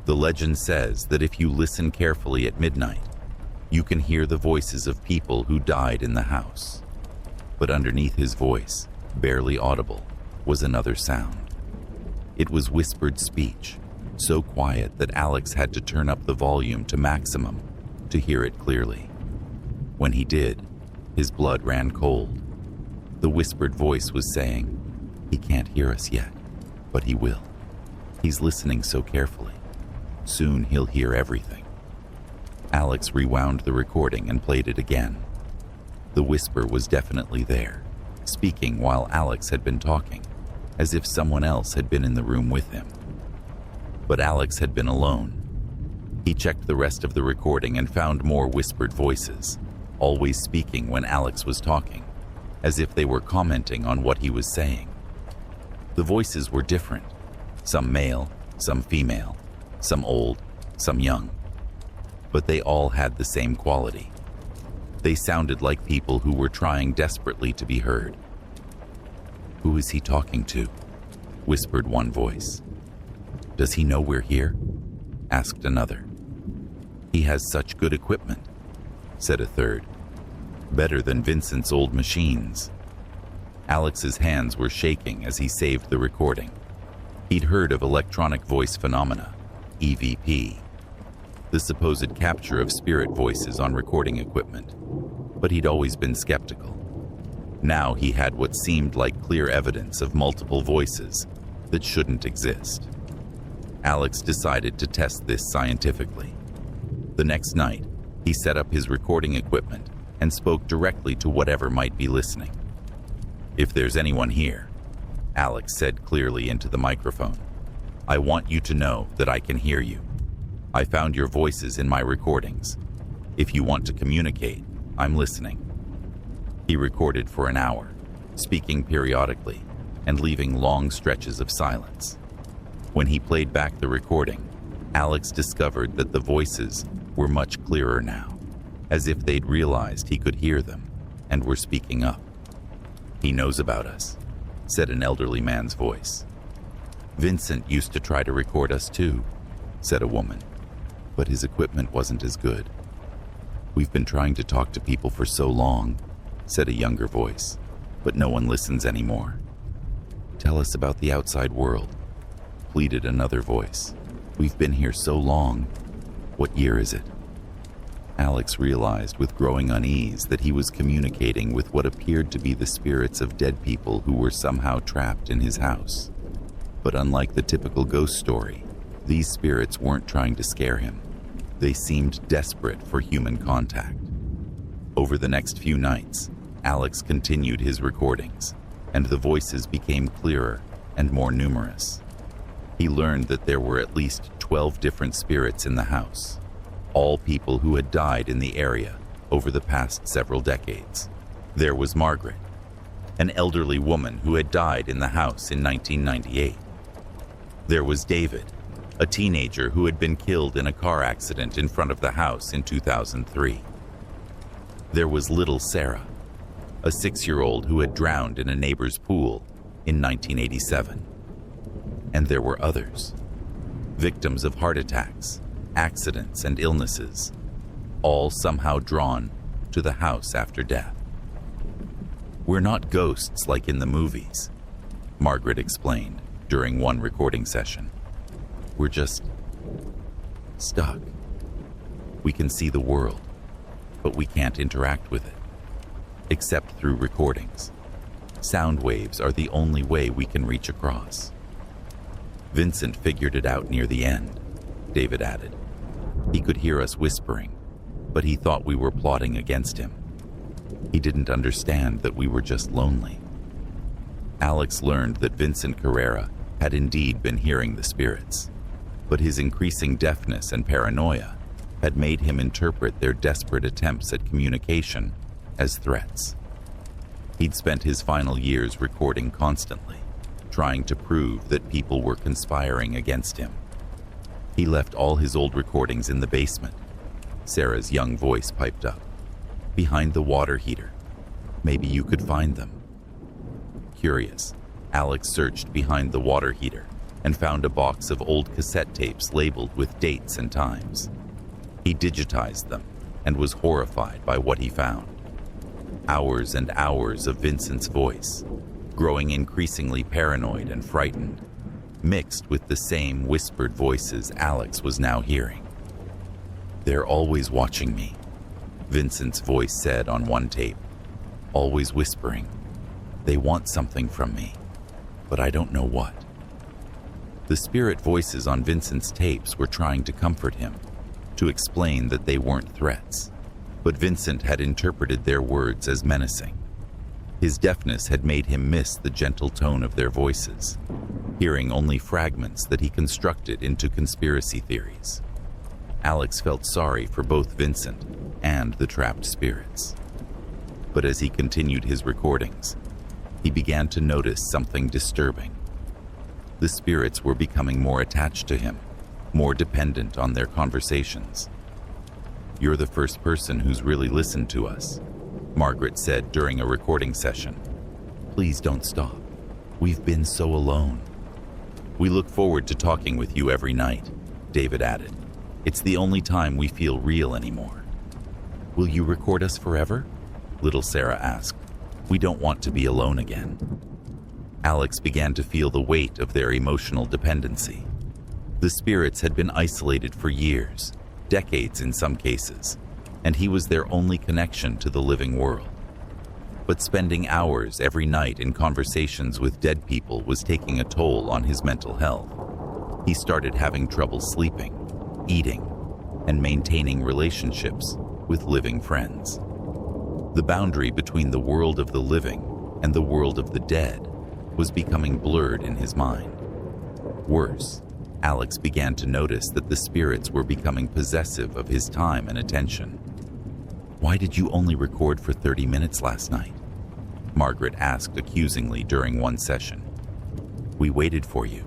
The legend says that if you listen carefully at midnight, you can hear the voices of people who died in the house. But underneath his voice, barely audible, was another sound. It was whispered speech, so quiet that Alex had to turn up the volume to maximum to hear it clearly. When he did, his blood ran cold. The whispered voice was saying, "He can't hear us yet, but he will. He's listening so carefully. Soon he'll hear everything." Alex rewound the recording and played it again. The whisper was definitely there, speaking while Alex had been talking, as if someone else had been in the room with him. But Alex had been alone. He checked the rest of the recording and found more whispered voices, always speaking when Alex was talking, as if they were commenting on what he was saying. The voices were different, some male, some female, some old, some young. But they all had the same quality. They sounded like people who were trying desperately to be heard. "Who is he talking to?" whispered one voice. "Does he know we're here?" asked another. "He has such good equipment," said a third. "Better than Vincent's old machines." Alex's hands were shaking as he saved the recording. He'd heard of electronic voice phenomena, EVP, the supposed capture of spirit voices on recording equipment, but he'd always been skeptical. Now he had what seemed like clear evidence of multiple voices that shouldn't exist. Alex decided to test this scientifically. The next night, he set up his recording equipment and spoke directly to whatever might be listening. "If there's anyone here," Alex said clearly into the microphone, "I want you to know that I can hear you. I found your voices in my recordings. If you want to communicate, I'm listening." He recorded for an hour, speaking periodically and leaving long stretches of silence. When he played back the recording, Alex discovered that the voices were much clearer now, as if they'd realized he could hear them and were speaking up. "He knows about us," said an elderly man's voice. "Vincent used to try to record us too," said a woman, "but his equipment wasn't as good. We've been trying to talk to people for so long," said a younger voice, "but no one listens anymore." "Tell us about the outside world," pleaded another voice. "We've been here so long. What year is it?" Alex realized with growing unease that he was communicating with what appeared to be the spirits of dead people who were somehow trapped in his house. But unlike the typical ghost story, these spirits weren't trying to scare him. They seemed desperate for human contact. Over the next few nights, Alex continued his recordings, and the voices became clearer and more numerous. He learned that there were at least 12 different spirits in the house, all people who had died in the area over the past several decades. There was Margaret, an elderly woman who had died in the house in 1998. There was David, a teenager who had been killed in a car accident in front of the house in 2003. There was little Sarah, a 6-year-old who had drowned in a neighbor's pool in 1987. And there were others, victims of heart attacks, accidents, and illnesses, all somehow drawn to the house after death. "We're not ghosts like in the movies," Margaret explained during one recording session. "We're just stuck. We can see the world, but we can't interact with it, except through recordings. Sound waves are the only way we can reach across." "Vincent figured it out near the end," David added. "He could hear us whispering, but he thought we were plotting against him. He didn't understand that we were just lonely." Alex learned that Vincent Carrera had indeed been hearing the spirits, but his increasing deafness and paranoia had made him interpret their desperate attempts at communication as threats. He'd spent his final years recording constantly, trying to prove that people were conspiring against him. He left all his old recordings in the basement. Sarah's young voice piped up. "Behind the water heater. Maybe you could find them." Curious, Alex searched behind the water heater and found a box of old cassette tapes labeled with dates and times. He digitized them and was horrified by what he found. Hours and hours of Vincent's voice, growing increasingly paranoid and frightened, mixed with the same whispered voices Alex was now hearing. "They're always watching me," Vincent's voice said on one tape. "Always whispering. They want something from me, but I don't know what." The spirit voices on Vincent's tapes were trying to comfort him, to explain that they weren't threats, but Vincent had interpreted their words as menacing. His deafness had made him miss the gentle tone of their voices, hearing only fragments that he constructed into conspiracy theories. Alex felt sorry for both Vincent and the trapped spirits. But as he continued his recordings, he began to notice something disturbing. The spirits were becoming more attached to him, more dependent on their conversations. "You're the first person who's really listened to us," Margaret said during a recording session. "Please don't stop. We've been so alone." "We look forward to talking with you every night," David added. "It's the only time we feel real anymore." "Will you record us forever?" little Sarah asked. "We don't want to be alone again." Alex began to feel the weight of their emotional dependency. The spirits had been isolated for years, decades in some cases, and he was their only connection to the living world. But spending hours every night in conversations with dead people was taking a toll on his mental health. He started having trouble sleeping, eating, and maintaining relationships with living friends. The boundary between the world of the living and the world of the dead was becoming blurred in his mind. Worse, Alex began to notice that the spirits were becoming possessive of his time and attention. "Why did you only record for 30 minutes last night?" Margaret asked accusingly during one session. "We waited for you."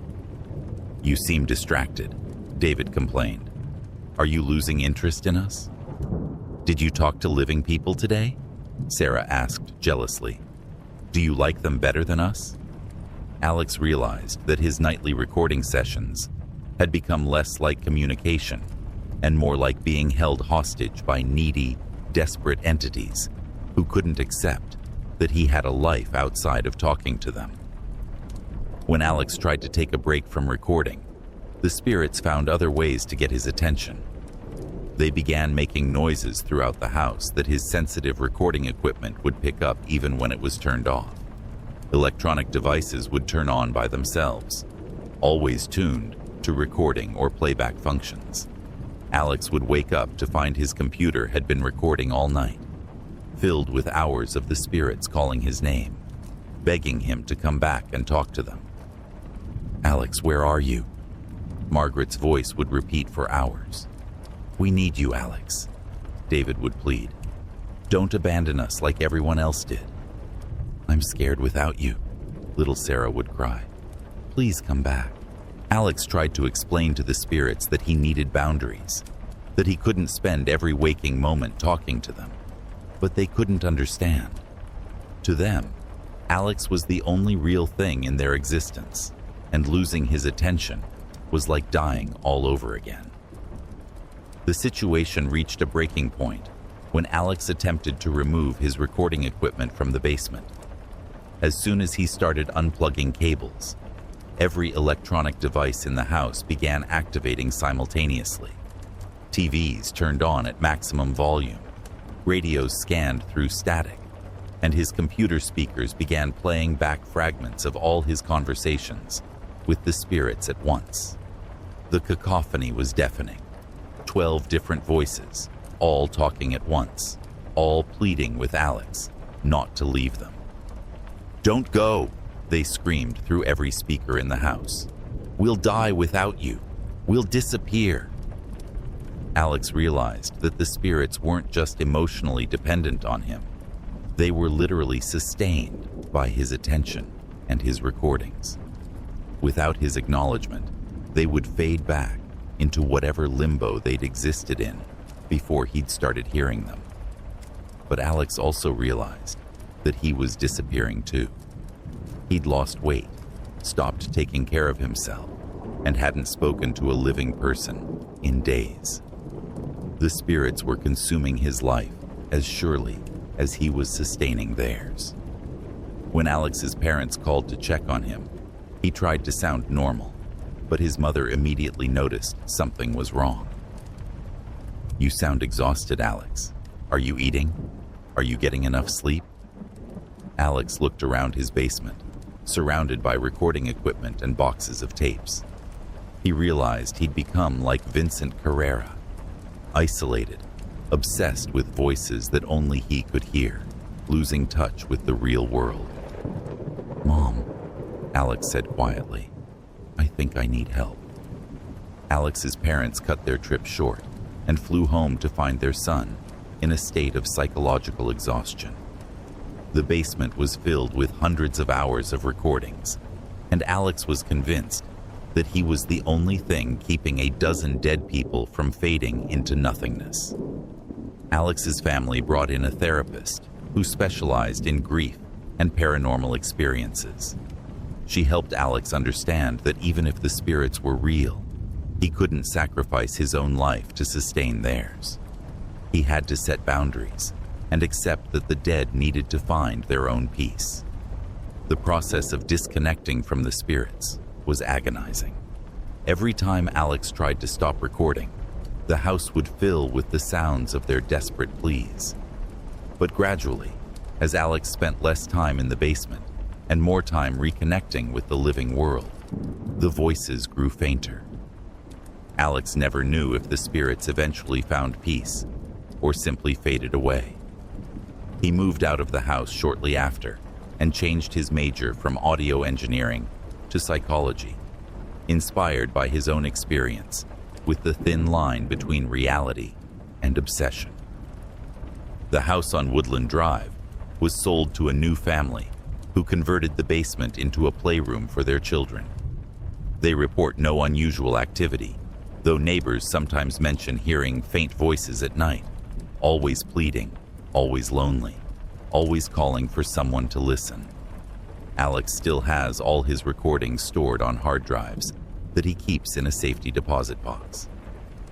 "You seem distracted," David complained. "Are you losing interest in us?" "Did you talk to living people today?" Sarah asked jealously. "Do you like them better than us?" Alex realized that his nightly recording sessions had become less like communication and more like being held hostage by needy, desperate entities who couldn't accept that he had a life outside of talking to them. When Alex tried to take a break from recording, the spirits found other ways to get his attention. They began making noises throughout the house that his sensitive recording equipment would pick up even when it was turned off. Electronic devices would turn on by themselves, always tuned to recording or playback functions. Alex would wake up to find his computer had been recording all night, filled with hours of the spirits calling his name, begging him to come back and talk to them. "Alex, where are you?" Margaret's voice would repeat for hours. "We need you, Alex," David would plead. "Don't abandon us like everyone else did." "I'm scared without you," little Sarah would cry. "Please come back." Alex tried to explain to the spirits that he needed boundaries, that he couldn't spend every waking moment talking to them, but they couldn't understand. To them, Alex was the only real thing in their existence, and losing his attention was like dying all over again. The situation reached a breaking point when Alex attempted to remove his recording equipment from the basement. As soon as he started unplugging cables, every electronic device in the house began activating simultaneously. TVs turned on at maximum volume, radios scanned through static, and his computer speakers began playing back fragments of all his conversations with the spirits at once. The cacophony was deafening. 12 different voices, all talking at once, all pleading with Alex not to leave them. "Don't go," they screamed through every speaker in the house. "We'll die without you. We'll disappear." Alex realized that the spirits weren't just emotionally dependent on him. They were literally sustained by his attention and his recordings. Without his acknowledgement, they would fade back into whatever limbo they'd existed in before he'd started hearing them. But Alex also realized that he was disappearing too. He'd lost weight, stopped taking care of himself, and hadn't spoken to a living person in days. The spirits were consuming his life as surely as he was sustaining theirs. When Alex's parents called to check on him, he tried to sound normal, but his mother immediately noticed something was wrong. "You sound exhausted, Alex. Are you eating? Are you getting enough sleep?" Alex looked around his basement, surrounded by recording equipment and boxes of tapes. He realized he'd become like Vincent Carrera, isolated, obsessed with voices that only he could hear, losing touch with the real world. "Mom," Alex said quietly, "I think I need help." Alex's parents cut their trip short and flew home to find their son in a state of psychological exhaustion. The basement was filled with hundreds of hours of recordings, and Alex was convinced that he was the only thing keeping a dozen dead people from fading into nothingness. Alex's family brought in a therapist who specialized in grief and paranormal experiences. She helped Alex understand that even if the spirits were real, he couldn't sacrifice his own life to sustain theirs. He had to set boundaries and accept that the dead needed to find their own peace. The process of disconnecting from the spirits was agonizing. Every time Alex tried to stop recording, the house would fill with the sounds of their desperate pleas. But gradually, as Alex spent less time in the basement and more time reconnecting with the living world, the voices grew fainter. Alex never knew if the spirits eventually found peace or simply faded away. He moved out of the house shortly after and changed his major from audio engineering to psychology, inspired by his own experience with the thin line between reality and obsession. The house on Woodland Drive was sold to a new family who converted the basement into a playroom for their children. They report no unusual activity, though neighbors sometimes mention hearing faint voices at night, always pleading, always lonely, always calling for someone to listen. Alex still has all his recordings stored on hard drives that he keeps in a safety deposit box.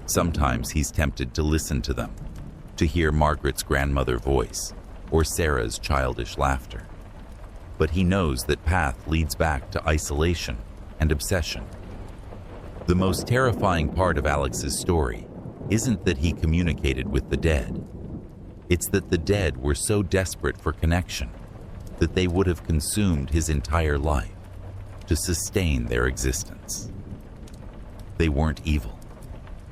Sometimes he's tempted to listen to them, to hear Margaret's grandmother voice or Sarah's childish laughter. But he knows that path leads back to isolation and obsession. The most terrifying part of Alex's story isn't that he communicated with the dead. It's that the dead were so desperate for connection that they would have consumed his entire life to sustain their existence. They weren't evil.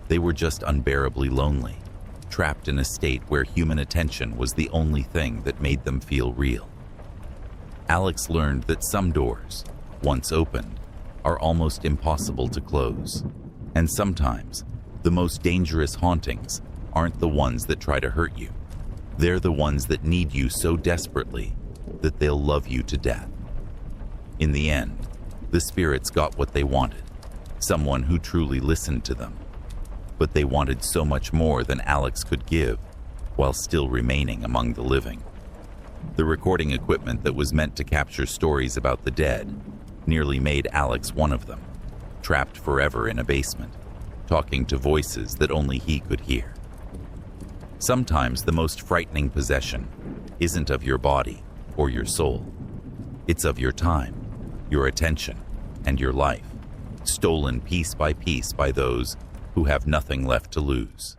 They were just unbearably lonely, trapped in a state where human attention was the only thing that made them feel real. Alex learned that some doors, once opened, are almost impossible to close, and sometimes the most dangerous hauntings aren't the ones that try to hurt you. They're the ones that need you so desperately that they'll love you to death. In the end, the spirits got what they wanted, someone who truly listened to them. But they wanted so much more than Alex could give while still remaining among the living. The recording equipment that was meant to capture stories about the dead nearly made Alex one of them, trapped forever in a basement, talking to voices that only he could hear. Sometimes the most frightening possession isn't of your body or your soul. It's of your time, your attention, and your life, stolen piece by those who have nothing left to lose.